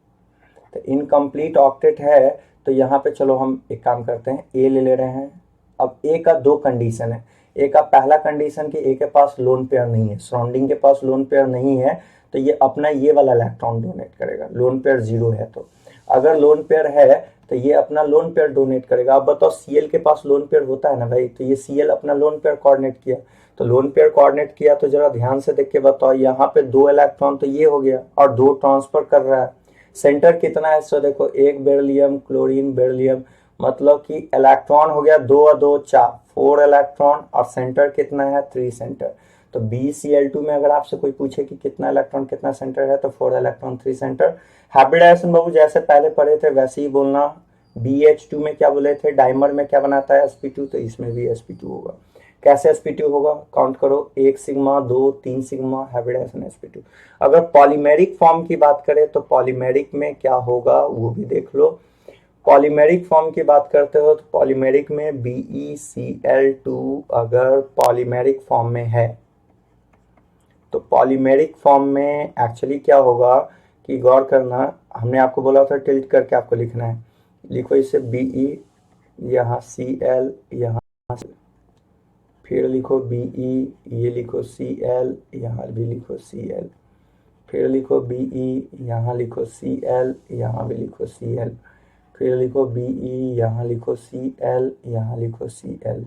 तो इनकम्प्लीट ऑक्टेट है तो यहाँ पे चलो हम एक काम करते हैं, A ले रहे हैं। अब A का 2 कंडीशन है। A का पहला कंडीशन कि A के पास लोन पेयर नहीं है, सराउंडिंग के पास लोन पेयर नहीं है, तो ये अपना ये वाला इलेक्ट्रॉन डोनेट करेगा। लोन पेयर 0 है तो, अगर लोन पेयर है तो ये अपना लोन पेयर डोनेट करेगा। अब बताओ Cl के पास लोन पेयर होता है ना भाई, तो ये Cl अपना लोन पेयर कोऑर्डिनेट किया, तो लोन पेयर कोऑर्डिनेट किया तो जरा ध्यान से देख के बताओ, यहाँ पे 2 इलेक्ट्रॉन तो ये हो गया और 2 ट्रांसफर कर रहा है। सेंटर कितना है? सो देखो, 1 बेरिलियम, क्लोरीन, बेरिलियम, मतलब कि इलेक्ट्रॉन हो गया 2 और 2 4, 4 इलेक्ट्रॉन, और सेंटर कितना है? 3 सेंटर। तो BeCl2 में अगर आपसे कोई पूछे कि कितना इलेक्ट्रॉन कितना सेंटर है तो 4 इलेक्ट्रॉन 3 सेंटर। हाइब्रिडाइजेशन बाबू जैसे पहले पढ़े थे वैसे ही बोलना। BH2 में क्या बोले थे? डाइमर में क्या बनाता है? sp2, तो इसमें भी sp2 होगा। कैसे sp2 होगा? काउंट करो, 1 सिग्मा, 2, 3 सिग्मा, हाइब्रिडाइजेशन sp2। अगर पॉलीमेरिक फॉर्म की बात करें तो पॉलीमेरिक में क्या होगा वो भी देख लो। पॉलीमेरिक फॉर्म की बात करते हो तो पॉलीमेरिक में BeCl2 अगर पॉलीमेरिक फॉर्म में है तो पॉलीमेरिक फॉर्म में एक्चुअली क्या होगा कि गौर करना, हमने आपको बोला था टिल्ट करके आपको लिखना है। लिखो इसे Be, यहाँ Cl, यहाँ फिर लिखो Be, ये लिखो Cl, यहाँ भी लिखो Cl, फिर लिखो Be, यहाँ लिखो Cl, यहाँ भी लिखो Cl, फिर लिखो Be, यहाँ लिखो Cl, यहाँ लिखो Cl।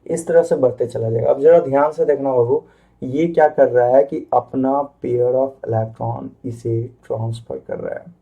इस तरह से बढ़ते चला जाएगा। अब जरा ध्यान से देखना बाबू, ये क्या कर रहा है कि अपना पेयर ऑफ इलेक्ट्रॉन इसे ट्रांसफर कर रहा है।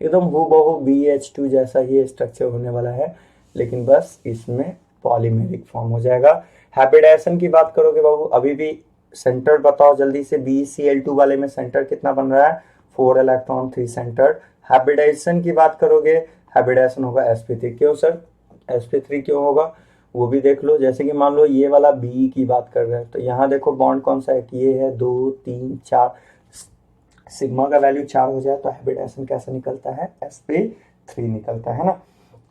एकदम हूबहू BH2 जैसा ही स्ट्रक्चर होने वाला है, लेकिन बस इसमें पॉलीमेरिक फॉर्म हो जाएगा। हाइब्रिडाइजेशन की बात करोगे बाबू, अभी भी सेंटर बताओ जल्दी से। BeCl2 वाले में सेंटर कितना बन रहा है? 4 इलेक्ट्रॉन 3 सेंटर। हाइब्रिडाइजेशन की बात करोगे, हाइब्रिडाइजेशन होगा sp3। क्यों सर sp3 क्यों होगा वो भी देख लो। जैसे कि मान लो ये वाला B की बात कर रहे हैं तो यहाँ देखो बॉन्ड कौन सा है, ये है 2 3 4, सिग्मा का वैल्यू 4 हो जाए तो हाइब्रिडाइजेशन कैसे निकलता है? sp3 निकलता है ना।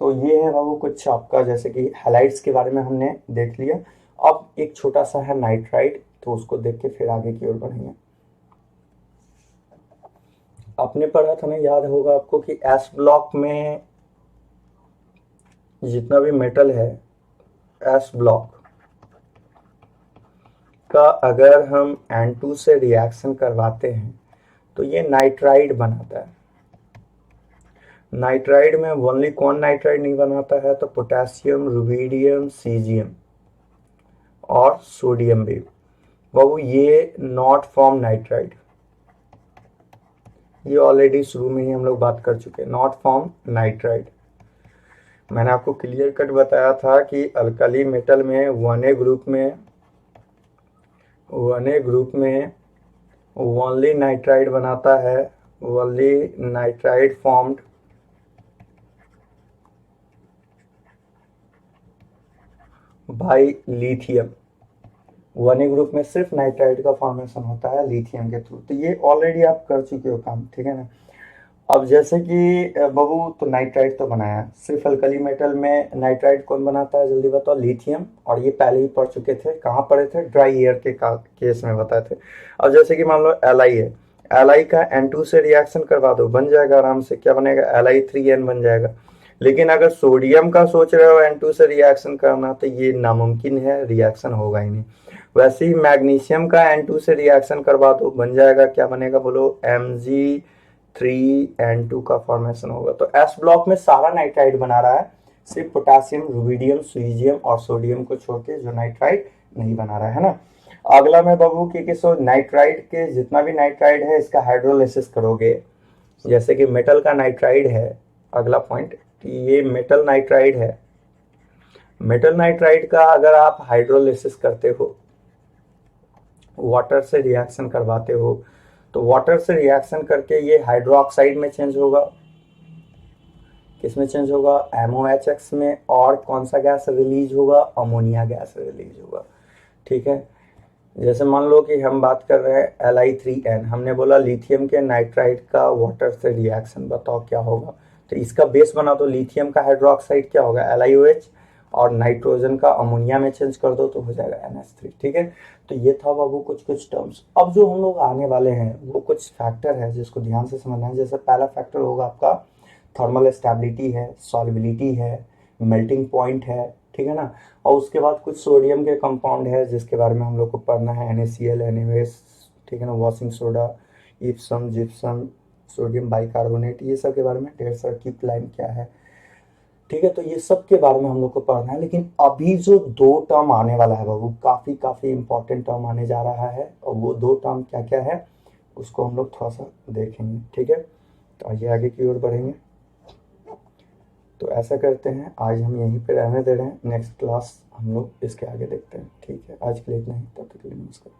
तो ये है बाबू कुछ आपका, जैसे कि हैलाइड्स के बारे में हमने देख लिया। अब एक छोटा सा है नाइट्राइड, तो उसको देख के फिर आगे की ओर बढ़ेंगे। आपने पढ़ा था ना, याद होगा आपको कि एस ब्लॉक में जितना भी मेटल है, एस ब्लॉक का अगर हम N2 से रिएक्शन करवाते हैं तो ये नाइट्राइड बनाता है। नाइट्राइड में ओनली कौन नाइट्राइड नहीं बनाता है, तो पोटेशियम, रुबिडियम, सीजियम और सोडियम भी। बाबू ये नॉट फॉर्म नाइट्राइड, ये ऑलरेडी शुरू में ही हम लोग बात कर चुके हैं, नॉट फॉर्म नाइट्राइड। मैंने आपको क्लियर कट बताया था कि अल्कली मेटल में वन ए ग्रुप में ओनली नाइट्राइड बनाता है, only nitride formed by lithium. One A group में सिर्फ नाइट्राइड का फॉर्मेशन होता है लिथियम के थ्रू। तो ये ऑलरेडी आप कर चुके हो काम, ठीक है ना। अब जैसे कि बाबू तो नाइट्राइड तो बनाया, सिर्फ अल्कली मेटल में नाइट्राइड कौन बनाता है जल्दी बताओ, लिथियम। और ये पहले ही पढ़ चुके थे, कहाँ पढ़े थे, ड्राई एयर के केस में बताए थे। अब जैसे कि मान लो Li है, Li का N2 से रिएक्शन करवा दो, बन जाएगा आराम से, क्या बनेगा, Li3N बन जाएगा। लेकिन अगर सोडियम का सोच रहे हो N2 से रिएक्शन करना तो ये नामुमकिन है, रिएक्शन होगा ही नहीं। वैसे ही मैग्नीशियम का N2 से रिएक्शन करवा दो, बन जाएगा, क्या बनेगा बोलो, Mg3N2 का फॉर्मेशन होगा। तो एस ब्लॉक में सारा नाइट्राइड बना रहा है, सिर्फ पोटेशियम, रुबिडियम, सीजियम और सोडियम को छोड़ के जो नाइट्राइड नहीं बना रहा है ना। अगला मैं बाबू कि नाइट्राइड के जितना भी नाइट्राइड है इसका हाइड्रोलिसिस करोगे, जैसे कि मेटल का नाइट्राइड है, अगला पॉइंट कि ये मेटल नाइट्राइड है। मेटल नाइट्राइड का अगर आप हाइड्रोलिसिस करते हो, वाटर से रिएक्शन करवाते हो, तो वाटर से रिएक्शन करके ये हाइड्रोक्साइड में चेंज होगा, किसमें चेंज होगा, MOHX में। और कौन सा गैस रिलीज होगा, अमोनिया गैस रिलीज होगा, ठीक है। जैसे मान लो कि हम बात कर रहे हैं Li3N, हमने बोला लिथियम के नाइट्राइड का वाटर से रिएक्शन, बताओ क्या होगा। तो इसका बेस बना दो, लिथियम का हाइड्रोक्साइड क्या होगा, LiOH, और नाइट्रोजन का अमोनिया में चेंज कर दो तो हो जाएगा NH3, ठीक है। तो ये था बाबू कुछ कुछ टर्म्स। अब जो हम लोग आने वाले हैं वो कुछ फैक्टर है जिसको ध्यान से समझना है। जैसे पहला फैक्टर होगा आपका थर्मल स्टेबिलिटी है, सॉल्युबिलिटी है, मेल्टिंग पॉइंट है, ठीक है ना। और उसके बाद कुछ सोडियम के कंपाउंड है जिसके बारे में हम लोग को पढ़ना है, NaCl, NaOH, ठीक है ना, washing soda, Epson, gypsum, sodium bicarbonate, ये सब के बारे में, ढेर सारा क्विक लाइम क्या है, ठीक है। तो ये सब के बारे में हम लोग को पढ़ना है। लेकिन अभी जो दो टर्म आने वाला है बाबू, काफी काफी इंपॉर्टेंट टर्म आने जा रहा है, और वो दो टर्म क्या क्या है उसको हम लोग थोड़ा सा देखेंगे, ठीक है। तो आइए आगे की ओर बढ़ेंगे। तो ऐसा करते हैं, आज हम यहीं पे रहने दे रहे हैं, नेक्स्ट क्लास हम लोग इसके आगे देखते हैं, ठीक है। आज के लिए इतना ही, तब तक के लिए नमस्कार।